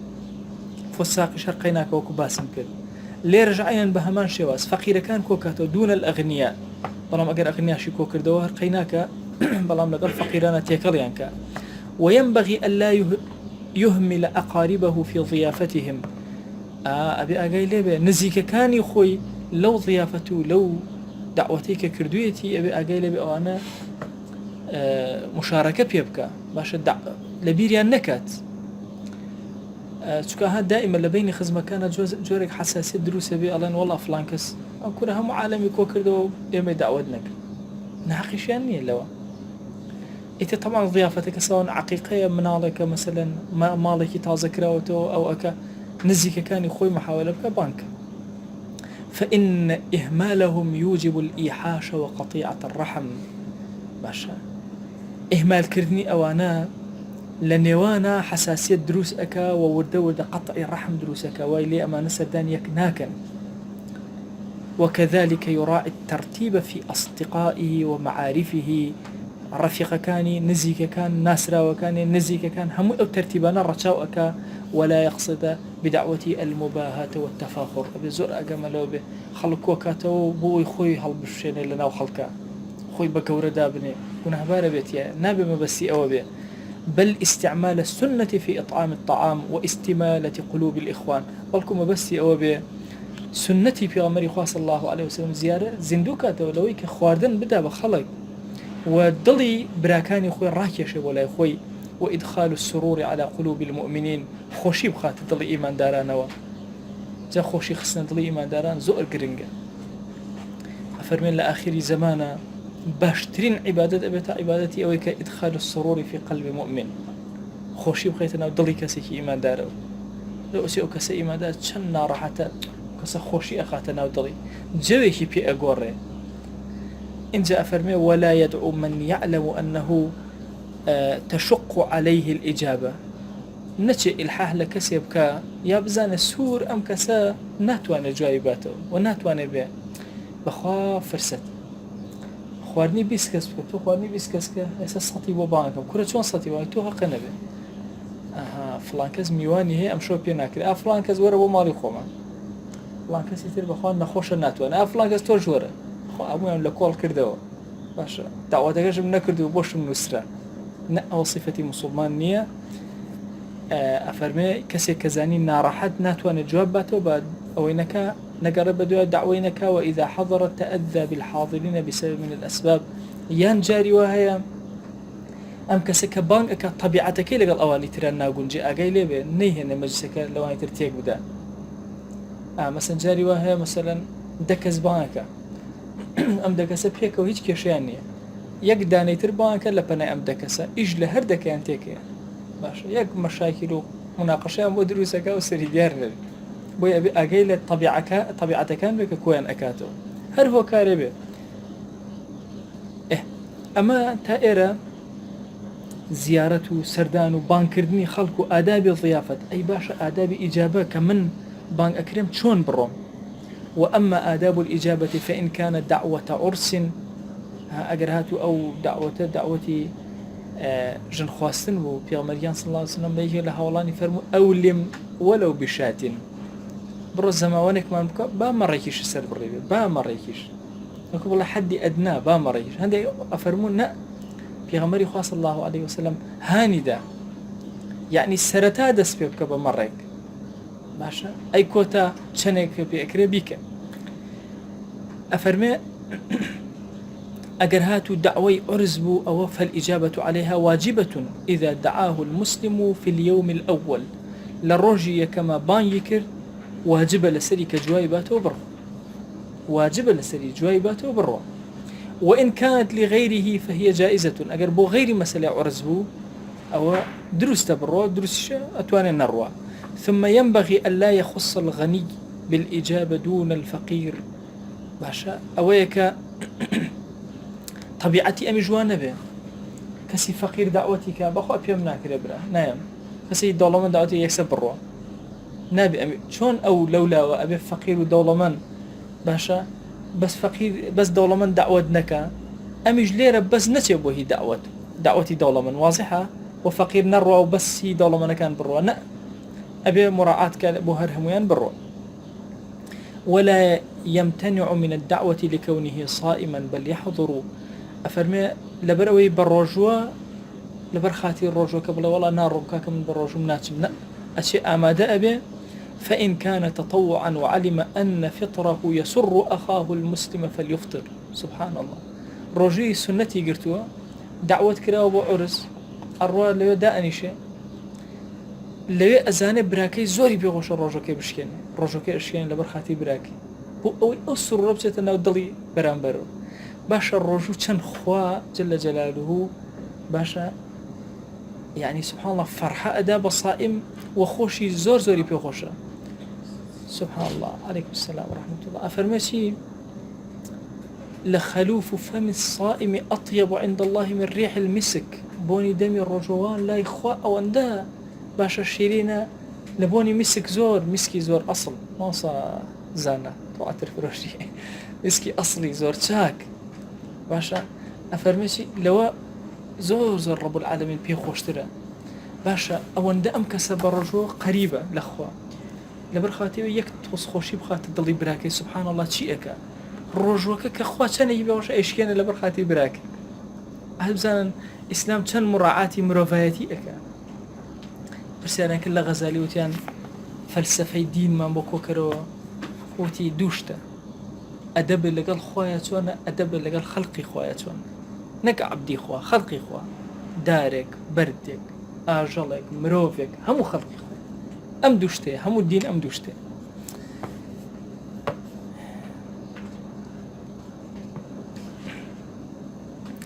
فساق شرقيناك وكو باسم كرد ليه رجعين بهمان شواز فقير كان كوكاتو دون الأغنياء طالما أقر أغنياء شي كوكردو هرقيناك بلام لقل فقيرانا تيكريانك. وينبغي ألا يهمل أقاربه في ضيافتهم أبي أقاي ليبه نزيك كان يخوي لو ضيافته لو دعوتيك كردويتي أبي أقاي ليبه أنا مشاركة بيبكى باش لبيريان نكات تشكاها دائما لبين خزمة كانت جورك حساسية دروسة بي ألان والله فلانكس أو كنا هم عالمي كوكردو يمي دعوتنك نحقيش يعني لوا إنت طبعا ضيافتك سواء عقيقية منالك مثلا مالك تازة كراوته أو أكا نزيك كان يخوي محاولة بك فإن إهمالهم يوجب الإيحاش وقطيعة الرحم باشا إهمال كردني أوانا لنوانا حساسية دروس أكا وورد قطع الرحم دروس أكا وإلي أما نسردان يكناكا وكذلك يراعي الترتيب في أصدقائه ومعارفه رفيق كان نزيك كان ناسرا وكان نزيك كان هم أو ترتيبنا رشاوك ولا يقصد بدعوة المباهاة والتفاخر بزور أجمله به خلق وكاتو بوي خوي هل بشين لنا وخلقه خوي بكورة دابني كنا هبارة بيتيا نابي ما بسي أو به بل استعمال السنة في إطعام الطعام واستمالة قلوب الإخوان بلكم بسي أو به سنتي في غمري خوا صلى الله عليه وسلم زيارة زندوكاته ولويك خواردن بدا بخلق ودلي براكاني خوي راكيش ولا خوي وإدخال السرور على قلوب المؤمنين خوشي بخات دلي إيمان داران جا خوشي خصنا دلي إيمان داران زؤر قرنجة أفرمين لآخر زمانا باشترين عبادة أبتا عبادتي أويك إدخال السرور في قلب مؤمن خوشي بخيتنا ودلي كسيكي إيمان دارو لو أسيئو كسي إيمان دار چنا راحتا كسا خوشي أخاتنا ودلي جويكي بي أقوري إن جاء فرمي ولا يدعو من يعلم أنه تشق عليه الإجابة نتشي الحاه لكسيبك يا بزان السور أم كسا ناتوان جواباته وناتوان بيه بخوا فرست خوارني بيسكس تو خوارني بيسكس كا سطي بوبانكم كره شلون سطي وانك تو حق نبي فلان كز ميواني هي ام شو بيناكل فلان كز ورا بو مالي خوما فلان كز يتر بخوا نخوش ناتوان فلان كز تو جوره خو ابو ام لكول كردو باش دعوتك من نكردو بوش من نسره نا صفتي مسلمانيه افرمي كسي كزاني ناراحت ناتوان جواباته بعد او انك نقرب بدو دعوينك وإذا حضر تأذى بالحاضرين بسبب من الأسباب يان جاري وهي أم كسك بانك طبيعتك لقى الأوالي ترى ناقول جاء قايل به نيه مجلسك لو هاي ترتيق بدا مثلا جاري وهي مثلا دكز بانك أم دكس بيك وهيج كشيانية يقداني تر بانك لبنا أم دكس إجل هردك أنتك باش يق مشاكل مناقشة ودروسك وسري ديار بوي أبي أقيل طبيعتك كان بك كوين أكاتو هل هو كاربه أما تائرة زيارة سردان وبانكردني خلق آداب الضيافة أي باشا آداب إجابة كمن بان أكرم شون بروم وأما آداب الإجابة فإن كانت دعوة عرس أقرهاتو أو دعوتي جن خواستن وبيغمريان صلى الله عليه وسلم بيجي لهولاني فرمو أولم ولو بشات برو زمانك ما بكا با مريكيش السر بالريبي با مريكيش نقول والله حدي أدنى با مريكيش هندي أفرمون نا في غمري خاص الله عليه وسلم هاندا يعني السرتا دس بيبكا بمريك باشا أي كوتا شنك بيكري بيك أفرمي أجرهات دعوي عرزب أو فالإجابة عليها واجبة إذا دعاه المسلم في اليوم الأول للرجي كما بان يكر واجب لسري كجوائباته وبر واجب لسري جوائباته وبر وإن كانت لغيره فهي جائزة أجر بو غير مسألة عرزب أو درست برو درست أتوان النروى ثم ينبغي ألا يخص الغني بالإجابة دون الفقير باشا أويك طبيعتي أمي جوانه به كسي فقير دعوتك بخو أبيم ناكر برا نايم كسي دولمان دعوتي يكسب بروا نابي أمي شون أو لولا وأبي فقير ودولمان باشا بس فقير بس دولمان دعوت نكا أمي جليرة بس نتيبه هي دعوتي دولمان واضحة وفقير نروى وبس هي دولمان كان بروا لا أبي مراعاة كان أبو هرهميان بروا ولا يمتنع من الدعوة لكونه صائما بل يحضر أفرمي لبروي بالرجوع لبرخاتي الرجوع قبل والله نار ركاك من بالرجوع مناتم لا أشياء ما دأبه فإن كان تطوعا وعلم أن فطره يسر أخاه المسلم فليفطر سبحان الله رجوي سنتي قرتوا دعوة كراو بعرس الروا لو داءني شيء لو أزاني براكي زوري بيغوش الرجوع كي بشكين الرجوع كي أشكين لبرخاتي براكي هو أو أسر ربسة أنه ضلي برانبرو باشا الرجوع كان خوا جل جلاله باشا يعني سبحان الله فرحة أدا بصائم وخوشي زور زوري بيخوشة سبحان الله عليكم السلام ورحمة الله أفرمشي لخلوف فم الصائم أطيب عند الله من ريح المسك بوني دمي الرجوان لا يخوا أو أندا باشا الشيرين لبوني مسك زور مسكي زور أصل ماصا زانا تواتر فروشي مسكي أصلي زور شاك باشا أفرمشي لو زور رب العالمين بيخوشتره باشا أوان دا أم كسب الرجوع قريبة لأخوة لبرخاتي يك توص خوشي بخات الضلي براكي سبحان الله تشيئك الرجوع كأخوة كان يبقى وش إيش كان لبرخاتي براكي أهل بزانا إسلام كان مراعاتي مروفايتي أكا بس أنا كل غزالي وتيان فلسفة دين ما بكوكرو وتي دوشته أدب اللي قال خواتنا أدب اللي قال خلقي خواتنا نك عبدي خوا خلقي خوا دارك بردك آجلك مروفك همو خلقي خوا أم دوشته همو الدين أم دوشته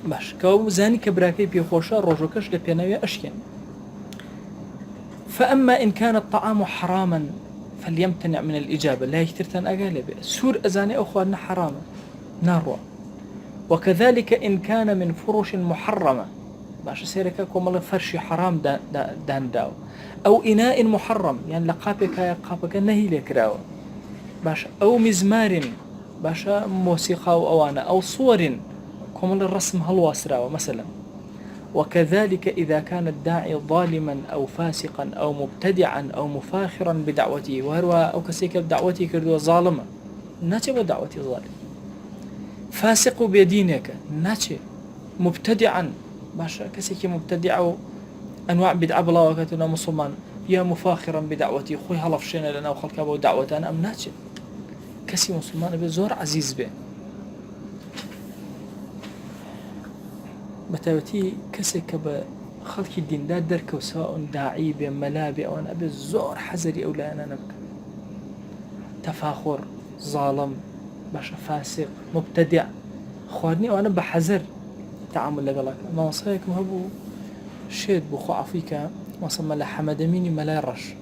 باش كو زاني كبراكي بيخوشا روجوكش لبيناوي أشكين فأما إن كان الطعام حراما فليمتنع من الإجابة لا يكترتن أقالب سور أزاني أخواننا حراما ناروا وكذلك إن كان من فرش محرمة باش سيرك كوم الله فرش حرام دان داو أو إناء محرم يعني لقابك يا قابك نهي لك راو باش أو مزمار باش موسيقى أو أنا أو صور كوم الله الرسم هلواس راو مثلا وكذلك إذا كان الداعي ظالما أو فاسقا أو مبتدعا أو مفاخرا بدعوته وهو أو كسيك بدعوته كردوا ظالما ناتي بدعوتي ظالم فاسق بيدينك ناتي مبتدعا باشا كسيك مبتدع أنواع بدعة بلا وكتنا مسلمان يا مفاخرا بدعوتي خوي هلفشينا لنا وخلق أبو دعوتنا أم ناتي كسي مسلمان بزور عزيز به بتاوتي كسك بخلق الدين دا درك وسواء داعي بملابي أو أنا بالزور حزري أو لا أنا نبكى تفاخر ظالم باشا فاسق مبتدع خوارني وأنا بحذر تعامل لقلك ما وصيكم هبو شيد بخو عفيك ما صمى لحمد ميني ملا رش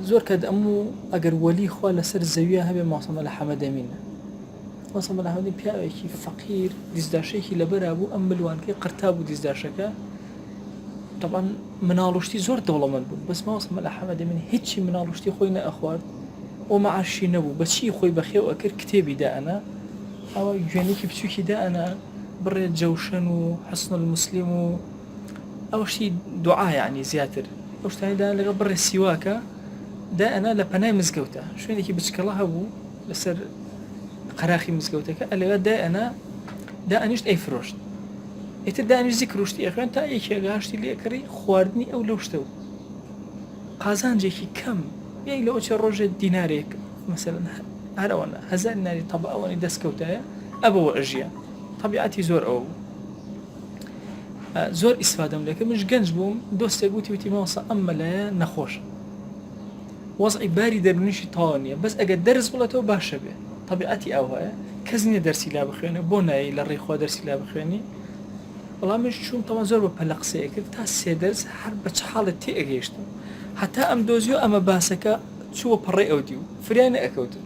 زور كد أمو أجر ولي خوا لسر الزاوية هبي ما صمى لحمد ميني وصل الله هذي بياوي فقير ديزداشيكي لبرابو أملوان كي قرتابو ديزداشكا طبعا منالوشتي زور دولمان بون بس ما وصل الله حمد من هيتشي منالوشتي خوينا أخوار وما عرشي نبو بس شي خوي بخيو أكر كتابي دا أنا أو جوانيكي بتوكي دا أنا بري جوشن وحسن المسلم أو شي دعاء يعني زياتر أو شتاني دا لغا بري السواكا دا أنا لبناي مزقوتا شوينيكي بتشكالها بو لسر قراخي مزقوتك اللي دا أنيشت أي فروشت إتدا أنيش ذكروشتي أخي أنت أي شيء غاشتي لي أكري خواردني أو لوشتو قازان جيكي كم يعني لو أشي الرجل ديناريك مثلا هەرەوەە هەزار ناری تەب ئەوەی دەستکەوتایە ئەبەوە ئەژیە طبیعەتی زۆر ئەو زۆر ئیسفادەم لەکە مش گەنج بووم دۆستێک گوتی وتی ماوەسە ئەم مەلایە نەخۆشە وەزعی باری دەرونیشی تاوە نییە بەس ئەگەر دەرس بڵێتەوە باشە بێ طبیعەتی ئەو هەیە کەس نییە دەرسی لا بخوێنێ بۆ نایی لە ڕێخوا دەرسی لا بخوێنی بەڵامش چوون تەما زۆر بە پەلە قسەیە کرد تا سێ دەرس هەر بە چ حاڵت تێ ئەگەیشتم هەتا ئەم دۆزیۆ ئەمە باسەکە چووە پەڕێ ئەو دی و فریانە ئەکەوتن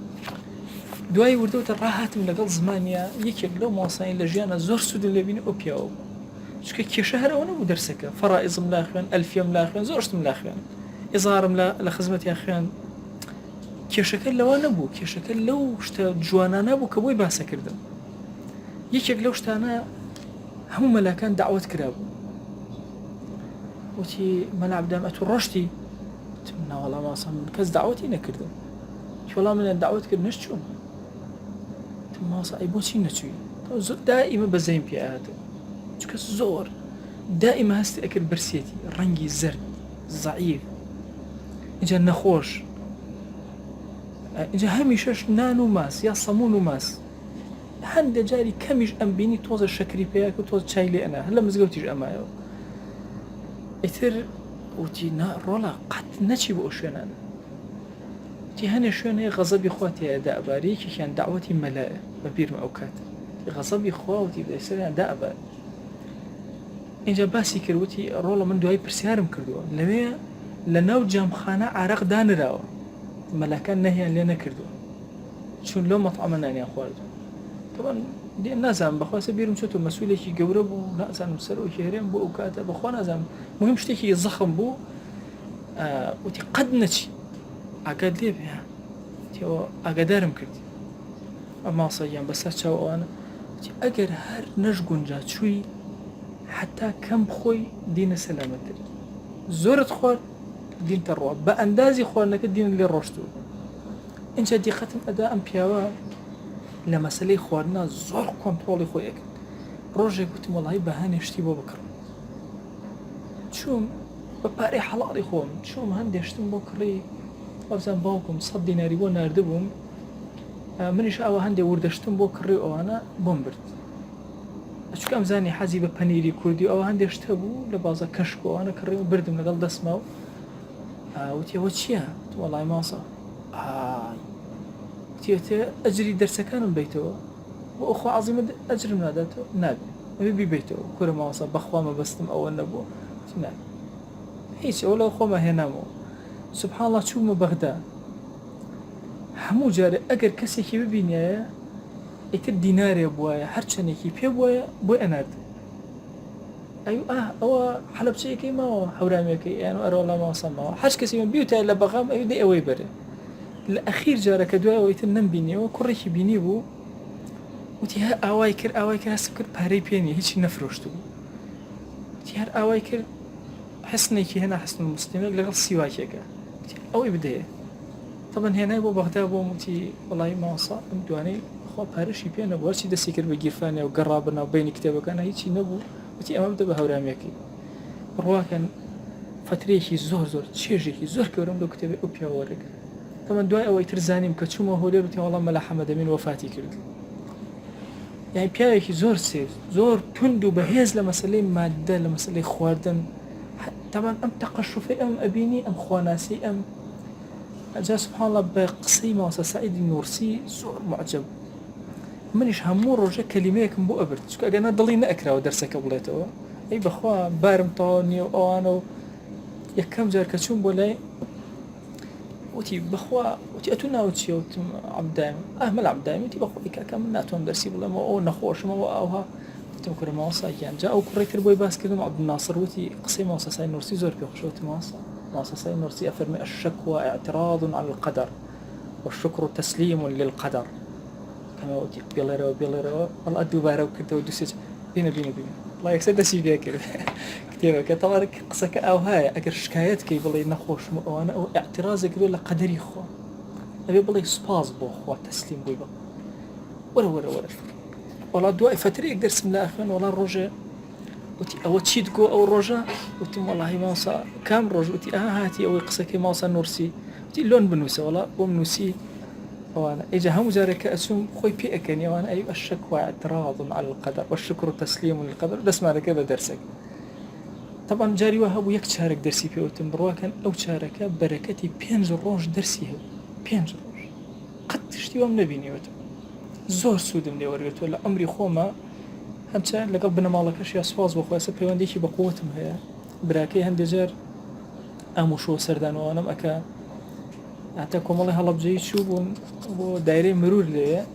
دوای وردەوتە ڕاهاتم لەگەڵ زمانیا یەکێک لەو ماسایی لە ژیانە زۆر سوودن لێبینی ئەو پیاوە چکە کێشە هەرەوە نەبوو دەرسەکە فەرائیزم لا خوێن ئەلفیەم لا خوێن زۆرشتم لا خوێن ئێزارم لە خزمەتیان خوێن کێشەکە لەوە نەبوو کێشەکە لەو شتە جوانانە بوو کە بۆی باسە کردم یەکێک لەو شتانە هەموو مەلاکان دعوت کرابوو وتی مەلا عەبدام ئەتوو ڕۆشتی ناوەڵا ماسە من کەس دعوەتی نەکردم وەڵام منیان دعوت کرد نەچووم ماسە ئەی بۆچی نەچووی دائیمە بەزەیم پێ هاتەوە چکە زۆر دائیمە هەستی ئەکرد برسێتی ڕەنگی زەرد زەعیف اینجا نەخۆش اینجا هەمیشەش نان و ماس یا سەمون و ماس هەندێ جاری کەمیش ئەم بینی تۆزە شەکری پێیاکە و تۆز چای لێ ئەنا هەر لە مزگەوتیش ئەمایەوە ئیتر وتی ڕۆڵە قەت نەچی بۆ ئەو شوێنانە وتی هەنێ شوێنەیە غەزەبی خوا تێیە دائەباری یەکێکیان داعوەتی مەلایە بە بیرمە ئەو کاتە غەزەبی خوا وتی بەسەریان دائەبار اینجا باسی کرد وتی ڕۆڵە من دوای پرسیارم کردووە لەوێ لە ناو جامخانە عارەق دانراوە مەلاکان نەهیان لێ نەکردووە چون لەو مەطعەمە نانیان خواردووە طبعا نازانم بەخواسە بیرم چۆتە مەسئولێکی گەورە بوو نازانم سەرۆکی هەرێم بۆ ئەو کاتە بەخوا نازانم مهم شتێکی زەخم بوو وتی قەت نەچی ئاگات لێ بێ تێوە ئاگادارم کردی ئەم ماسەیان بەسەر چاو ئەوانە ئەگەر هەر نەش گونجا چووی حتا کەم خۆی دینە سەلامەتر زۆرت خوارد دینتە ڕوا بە ئەندازی خواردنەکە دین لێ ڕۆشتووە اینجا دیقەتم ئەدا ئەم پیاوە لە مەسەلەی خواردنە زۆر کۆنتڕۆڵی خۆی ئەکرد ڕۆژێک گوتم وەڵاهی بەهانێ شتی بۆ بکڕم چووم بە پارەی حەڵاڵی خۆم چووم هەندێشتم بۆ کڕی وەبزان باوکم 100 دیناری بۆ ناردبووم منیش ئەوە هەندێک وردەشتم بۆ کڕی ئەوانە بۆم برد چکە ئەمزانی حەزی بە پەنیری کوردی ئەوە هەندێشتە بوو لە بازە کەشک ئەوانە کڕی و بردم لەگەڵ دەسمە و وتیەوە چییە وەڵای ماسە وتیێتە ئەجری دەرسەکانم بیتەوە بۆ ئەوخوا عەزیمە ئەجرم ناداتەوە نابێ ئەوێ بیبیتەوە کورە ماسە بەخوا مەبەستم ئەوە نەبووە نابێ هیچ ئەوە لەو خۆمە هێنامەوە سوبحان الله چوومە بەغدا هەموو جارە ئەگەر کەسێکی ببینایە ئیتر دینارێ بووایە هەر چەندێکی پێ بووایە بۆی ئەنارد ئەوە حەلەبچەیەکەی ماوە هەورامەکەی یان ئەرۆڵە ماسەمەوە هەر کەسی من بیوتای لە بەغام ئەوی ئەوەی بەرێ لە ئەخیر جارەکە دوایەوە ئیتر نەمبینیەوە کوڕێکی بینی بوو وتی هەر ئاوای کرد هەستم کرد پارەی پێ نییە هیچی نەفرۆشت بوو وتی هەر ئاوای کرد حسنێکی هێنا حسن موسڵیمێک لەگەڵ سیواکێکە ئەوەی بدەیە طبعا هێنای بۆ بەغدا بۆ وتی وەڵای ماسە ئەم دوانەی خۆ پارەشی پێ نەبوو هەرچی دەستی کرد بە گیرفانێ و گەڕا بناو بینی کتێبەکانە هیچی نەبوو وتی ئەمە بدە بە هەورامێکی ڕواکەن فترەیەکی زۆر چێژێکی زۆر گەورەم لەو کتێبێ ئەو پیاوەرەگە طبعا دوای ئەوەی تر زانیم کە چوومە هۆلێر وتی وەڵام مەلا حەمەدەمین وەفاتی کرد یعنی پیاوێکی زۆر سێر زۆر توند و بەهێز لە مەسەلەی مادە لە مەسەلەی خواردن طبعا ئەم تەقەشوفەی ئەم ئەبینی ئەم خواناسی ئەم ئەجا سبحان الله بە قسەی ماسە سعیدی نورسی زۆر معجب منیش هەموو ڕۆژە کەلیمەیەکم بۆ ئەبرد چکە ئەگەنا دڵی نەئەکراوە دەرسەکە بڵێتەوە ئەی بەخوا بارم تەواو نییە و ئەوانە و یەکەم جار کە چوون بۆ لای وتی بەخوا وتی ئەتوو ناوت چییە وتم عەبدایم مەلا عەبدایم وتی بەخوا کاکە من ناتوانم دەرسی بڵێمەوە ئەو نەخۆشمەوە ئەوها وتم کوڕە ماسەیان جا ئەو کوڕی تر بۆی باس کردم عەبدولناسر وتی قسەی ماسە سای نورسی زۆر پێ خۆشە وتی ماسە سای نورسی ئەفەرمێ الشەکوە اعتراض على القدر والشكر تسليم للقدر كما وتی بێڵێرەوە وەڵا دووبارە کردەوە دووسێت بینە الله یەکسەر دەسی پێ کرد کتێبەکە تەواو قسەکە ئەوهایە ئەگەر شکایەتکەی بڵێ نەخۆشم ئەوانە ئەو اعتراضێک لە قەدەری خوا ئەبێ بڵێ سوپاس بۆ خوا تەسلیم بووی بە وەرە وەڵا دوای فترەیەک دەرسم لە ئەخوێن وەڵا ڕۆژێ وتی ئەوە چیت گۆ ئەو ڕۆژە وتم وەڵاهی ماسە کام ڕۆژ وتی هاتی ئەوەی قسەکەی ماسە نورسی وتی لۆن بنووسە وەڵا بۆم نووسی وأنا إجا هم جارك أسوم خوي بيئكني وأنا أي الشكوى اعتراض على القدر والشكر تسليم للقدر دس ما كذا درسك طبعا جاري وهب ويك شارك درسي في أوتم برواكن أو شارك بركتي بينج الروج درسي هو بينج الروج قد تشتي وم نبيني أوتم زور سودم لي وريت ولا عمري خوما همشان لقلبنا مالكش يا سواز بخوا سبي ونديشي بقوتهم هي براكي هندي جار أموشو سردان وأنا مأكا أعتقد والله هلا بجي شوبون ودايرة مرور ليه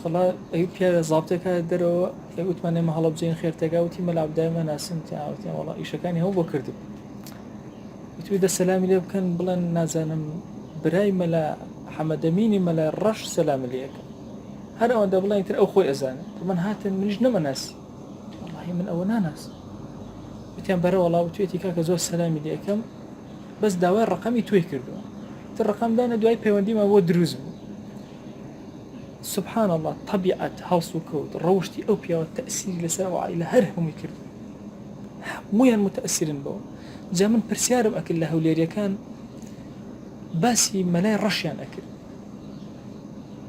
والله أيوب يا ضابطك درو أيوب أتمنى ما هلا بجين خير تجاوتي ملعب دائما ناسم تعاوتي والله إيش كان هو بكرد وتبي ده السلام ليه كان بلن نازنم براي ملا حمد أميني ملا رش سلام ليك هذا وند بلن يتر أخوي أزانه طبعا هات من جنما ناس والله من أولنا ناس بتيان برا والله وتويتي كاك زوج سلام ليكم بس داوي رقمي توي كردو الرقم دانا دواي بيوندي ما هو دروز سبحان الله طبيعة هاوس وكود روشتي أوبيا والتأثير لسا وعائلة هرهم يكرد مويا متأثرين بو جا من برسيارم أكل له وليريا كان باسي ملاي رشيان أكل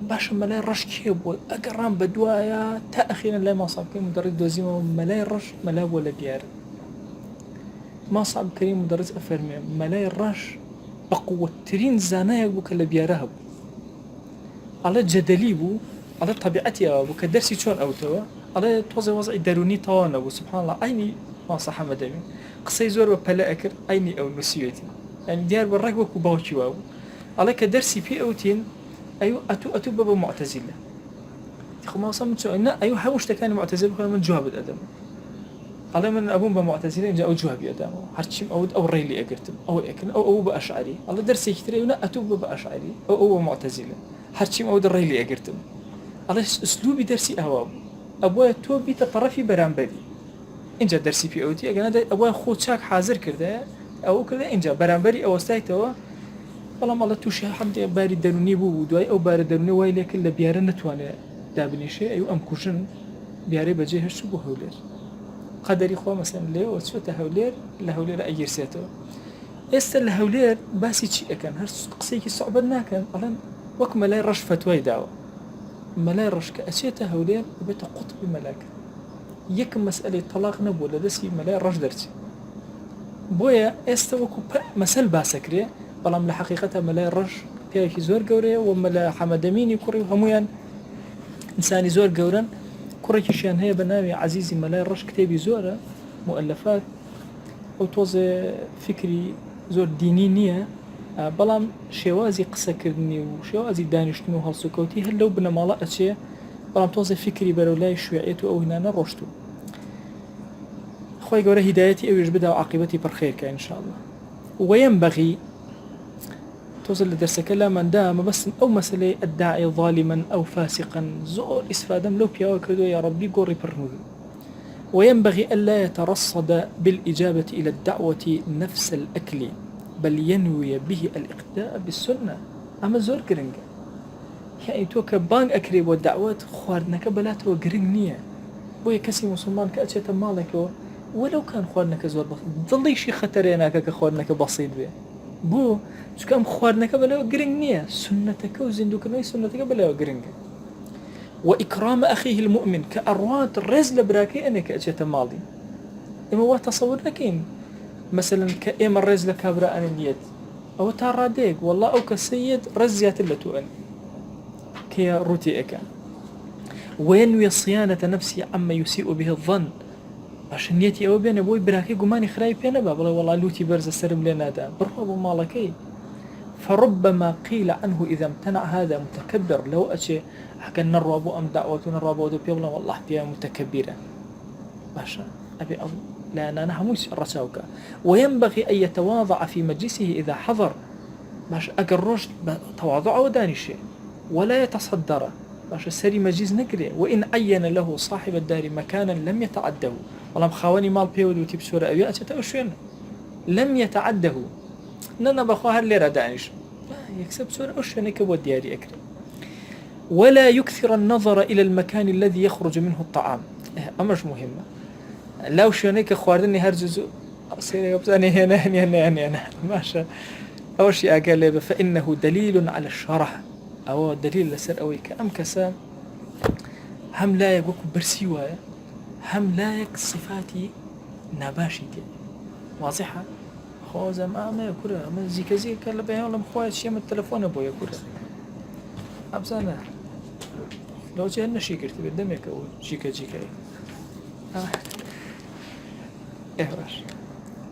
باش ملاي رش كيبو أقرام بدوايا تأخيرا لا ما صعب كريم مدرس دوزيما ملاي رش ملا ولا بيار ما صعب كريم مدرس أفرمي ملاي رش بقوة ترين زانايا بو كلا بيارها على جدلي بو على طبيعتي بو كدرسي شون أوتوا على توزي وضعي داروني طوانا بو سبحان الله عيني ما صح مدامي قصي زور ببلا أكر عيني أو نسيوتي يعني ديار بالرقبة كوباوتي وابو على كدرسي في أوتين أيو أتو بابا معتزلة تخو ما وصل من شو إنه أيو حوش تكاني معتزلة بخلا من جواب الأدم على من أبون بمعتزلين جاء جواب يدامه هرتشيم أو ريلي أقرتم أو أكن أو بأشعري على درسي كتير ولا أتوب بأشعري أو معتزلة هرتشيم أو ريلي أقرتم على أسلوبي درسي أهواب أبوي توبي تطرفي برامبري إن جا درسي في أودي أجانا أبوي خود شاك حاضر كرده أو كذا إن جا برامبري أو استايتوا والله ما الله توشي حد باري دروني بو دواي أو باري دروني وايلي كل بيارة نتوانه دابني شيء أيو أم كوشن بيارة بجيه شو بهولر قدري خوا مثلا ليه وشو تهولير لهولير أجير سيته استل لهولير باسي شيء كان هرس قصيك صعبنا كان على وك ملاي رش فتوى دعوة ملاي رش كأشياء تهولير بيت قطب ملاك يك مسألة طلاق نبو لدسي ملاي رش درتي بويا استوكو مسألة باسكري بلام لحقيقتها ملاي رش بياكي زور قوري وملا حمدميني كوري وهميان إنساني زور قورن كوريكيشان هي برنامج عزيزي ملاي رش كتابي زورة مؤلفات أو توزي فكري زور ديني نية بلام شوازي قصة كردني وشوازي دانشتنو هالسكوتي هل لو بنا مالا أشي بلام توزي فكري برولاي شويعيتو أو هنا نروشتو خوي قورة هدايتي أو يجبدها وعاقبتي برخير كان إن شاء الله وينبغي توصل لدرسك لا من دام بس أو مسألة الداعي ظالما أو فاسقا زور إسفادم لو بيا وكدو يا ربي قوري برنود وينبغي ألا يترصد بالإجابة إلى الدعوة نفس الأكل بل ينوي به الاقتداء بالسنة أما زور قرنجة يعني توك بان أكريب والدعوات خواردنك بلات وقرنية بوي كسي مسلمان كأتشيت مالك ولو كان خواردنك زور بسيط ظلي شي خطريناك كخواردنك بسيط به بو شو كم خواردنك بلا وقرنية سنتك وزندوك نوي سنتك بلا وقرنجة وإكرام أخيه المؤمن كأرواد رزل براكي أنا كأتشيت مالي إما هو تصور لكين مثلا كإما الرزل كابرا أنا اليد أو تارا ديك والله أو كسيد رزيات اللتو أن كي روتي إكا وينوي صيانة نفسي عما يسيء به الظن عشان يتي أو بين أبوي براكي قماني خراي بينا بابا والله لوتي برز السرم لنا دا برهو مالكي فربما قيل عنه إذا امتنع هذا متكبر لو أشي حكا نروا أبو أم دعوة نروا أبو دو بيولا والله بيا متكبرة باشا أبي أبو لا أنا هموش الرساوكا وينبغي أن يتواضع في مجلسه إذا حضر باش أقرش تواضع وداني شيء ولا يتصدر باش السري مجلس نقري وإن عين له صاحب الدار مكانا لم يتعده والله مخاوني مال بيود وتيب سورة أبي أتتأوشين لم يتعده نانا بخوها اللي ردانيش يكسب سورة أوشين كبو دياري أكرم ولا يكثر النظر إلى المكان الذي يخرج منه الطعام أمرش مهمة لو شونيك خواردني هرجزو سيري يبزاني هنا ماشا أول شيء أقال فإنه دليل على الشرح ئەوە دلیل لەسەر ئەوەی کە ئەم کەسە هەم لایەک وەکو برسی وایە هەم لایەک صفاتی ناباشی تێ واضحە خۆزەم ئامەیە کورە ئەمە زیکەزیکە لە بەیان لەم خۆیان شێمە تەلەفۆنە بۆیە کورە ئەبزانە لەو چێ نەشی کرد بێت دەمێکە و جیکە جیکەی باش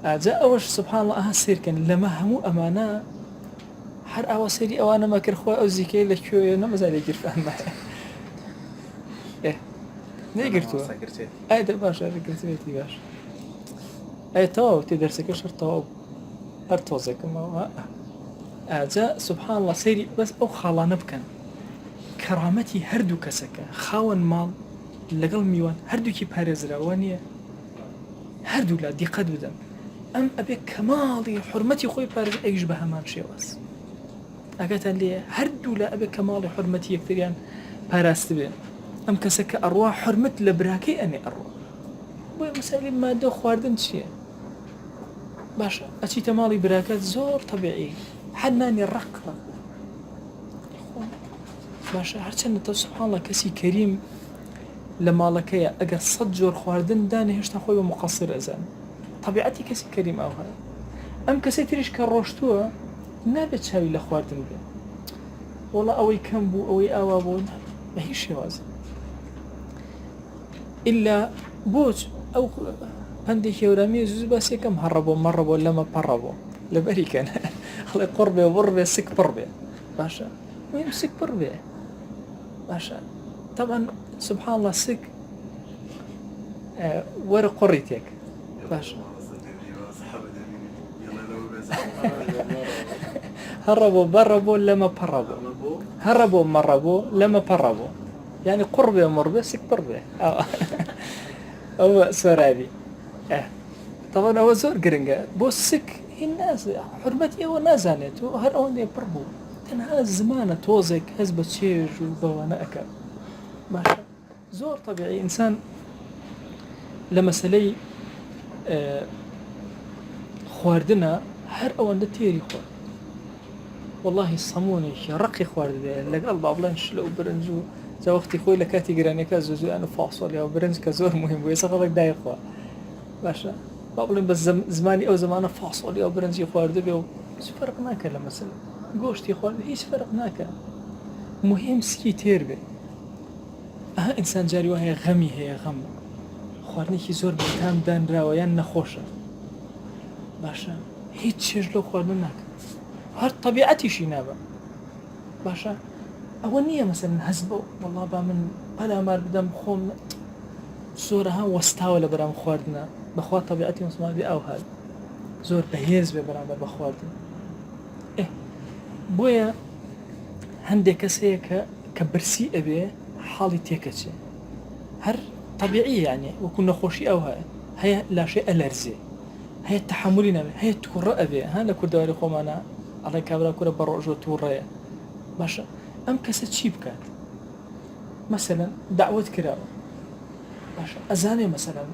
ئاجا ئەوەش سبحان الله ئەها سیرکەن لەمە هەموو ئەمانە هەر ئەوە سەری ئەوانەمە کرد خۆ ئەو زیکەی لەکوێیە نەمەزانێ گرفانمایە نەیگرتووە ئایدە باشە گرتوێتی باش ئەی تەواو تێ دەرسەکە شەر تەواو هەر تۆزێکمەوە ئاجا سبحان الله سەیری بەس ئەو خاڵانە بکەن کەرامەتی هەردوو کەسەکە خاوەن ماڵ لەگەڵ میوان هەردووکی پارێزراوە نییە هەردوو لا دیقەت بدەن ئەم ئەبێ کەماڵی حرمەتی خۆی پارێز ئەیش بە هەمان شێوەس ئەگەتان لێ هەردوو لا ئەبێ کەماڵی حرمەتی یەکتریان پاراست بێ ئەم کەسە کە ئەڕوا حرمەت لە براکەی ئەنێ ئەڕوا بۆی مەسەلی مادە خواردن چییە باشە ئەچیتە ماڵی براکەت زۆر تەبیعی هەر نانی ڕق باشە هەرچەندە تە سوبحان الله کەسی کەریم لە ماڵەکەیە ئەگەر 100 جۆر خواردن دانێ هێشتا خۆی بە مقەسر ئەزان طبیعەتی کەسی کەریم ئەو هەیە ئەم کەسەی تریش کە ڕۆشتووە نابێت چاوی لە خواردن بێ وەڵا ئەوەی کەم بوو ئەوەی ئاوا بوو بە هیچ شێوازە ئللا بۆچ ئەو هەندێکی هەورامی زوو باسێکم هەڕەبۆ مەڕەبۆ لەمە پەڕەبۆ لەبەریکەن هەڵێ قڕ بێ وڕ بێ سک پڕ بێ باشە ویم سک پڕ بێ باشە طبعا سبحان الله سك وەرە قڕی تێک باشە هەڕەبۆ بەڕەبۆ لەمە پەڕەبۆ هەڕەبۆ مەڕەبۆ لەمە پەڕەبۆ یعنی قڕ بێ مڕ بێ سک پڕ بێ ئەوە سۆرابی طبعا ئەوە زۆر گرنگە بۆ سک هین حرمەتی ئەوە نازانێت و هەر ئەوەندێ پڕ بوو تەنها زمانە تۆزێک هەز بە چێژ و بەوانە ئەکە باشە زۆر طبیعی ئینسان لە مەسەلەی خواردنە هەر ئەوەندە تێری خۆر واللهی سەمونێکی ڕقی خوارد بێ لەگەڵ با بڵێن شلە و برنج و جاوەختی خۆی لە کاتی گرانەکە زۆزویان و فاسۆلیا و برنج کە زۆر مهم بوو ێستا خەڵک دایخوا باشە با بڵێن بە زمانی ئەو زمانە فاسۆلیا و برنجی خواردە بێ و هیچ فەرق ناکە لە مەسەلە گۆشتی خوارد هیچ فەرق ناکە مهم سکی تێر بێ ئەها ئینسان جاری وایە غەمی هەیە غەم خواردنێکی زۆر بەتام دانراوە یان نەخۆشە باشە هیچ چێژ لەو خواردن ناکە هەر طبیعەتیشی نابە باشە ئەوە نییە مەسەلەن هەز بە وەڵڵا با من پەلامار بدەم خۆم زۆرەها وەستاوە لە بەرام خواردنە بەخوا طبیعەتی مسلمان بێ ئەو هەل زۆر بەهێز بێ بەرامبەر بە خواردن بۆیە هەندێک کەسەیە کە برسی ئەبێ حاڵی تێکەچێ هەر طبیعی یعنی وەکو نەخۆشی ئەو هەیە لاشێ ئەلەرزێ هەیە تەحملی نابێ هەیە تووڕە ئەبێ هەن لە کوردەواری خۆمانە ئەڵێ کابرا کورە بە ڕۆژۆ تووڕەیە باشە ئەم کەسە چی بکات مەسەلەن داوت کراوە باشە ئەزانێ مەسەلەن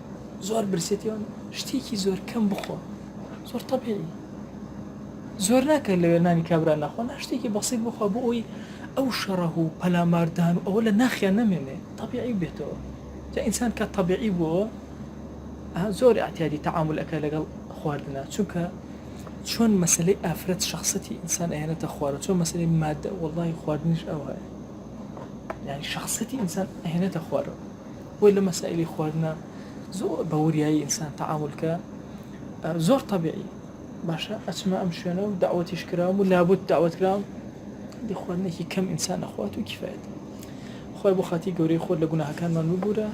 زۆر برسێتیەوە شتێکی زۆر کەم بخۆ زۆر طبیعی زۆر ناکە لەوێ نانی کابرا ناخۆ شتێکی بەسیط بخۆ بۆ ئەوی ئەو شەڕەه و پەلاماردان و ئەوە لە ناخیان نەمێنێ طبیعی بێتەوە جا ئینسان کە طبیعی بووە زۆر اعتیادی تعامل ئەکە لەگەڵ خواردنە چونکە چۆن مەسەلەی ئافرەت شخصەتی ئینسان ئەهێنێتە خوارە چۆن مەسەلەی مادە وەڵڵاهی خواردنیش ئەو هەیە یعنی شخصەتی ئینسان ئەهێنێتە خوارەوە بۆی لە مەسائلی خواردنە زۆر بە وریایی ئینسان تعاملکە زۆر طبیعی باشە ئەچمە ئەم شوێنە و داوەتیش کراوم و لابد داوەت کراوم دی خواردنێکی کەم ئینسان نەخوات و کیفایەت خۆی بۆ خاتی گەورەی خۆت لە گوناهەکانمان ببوورە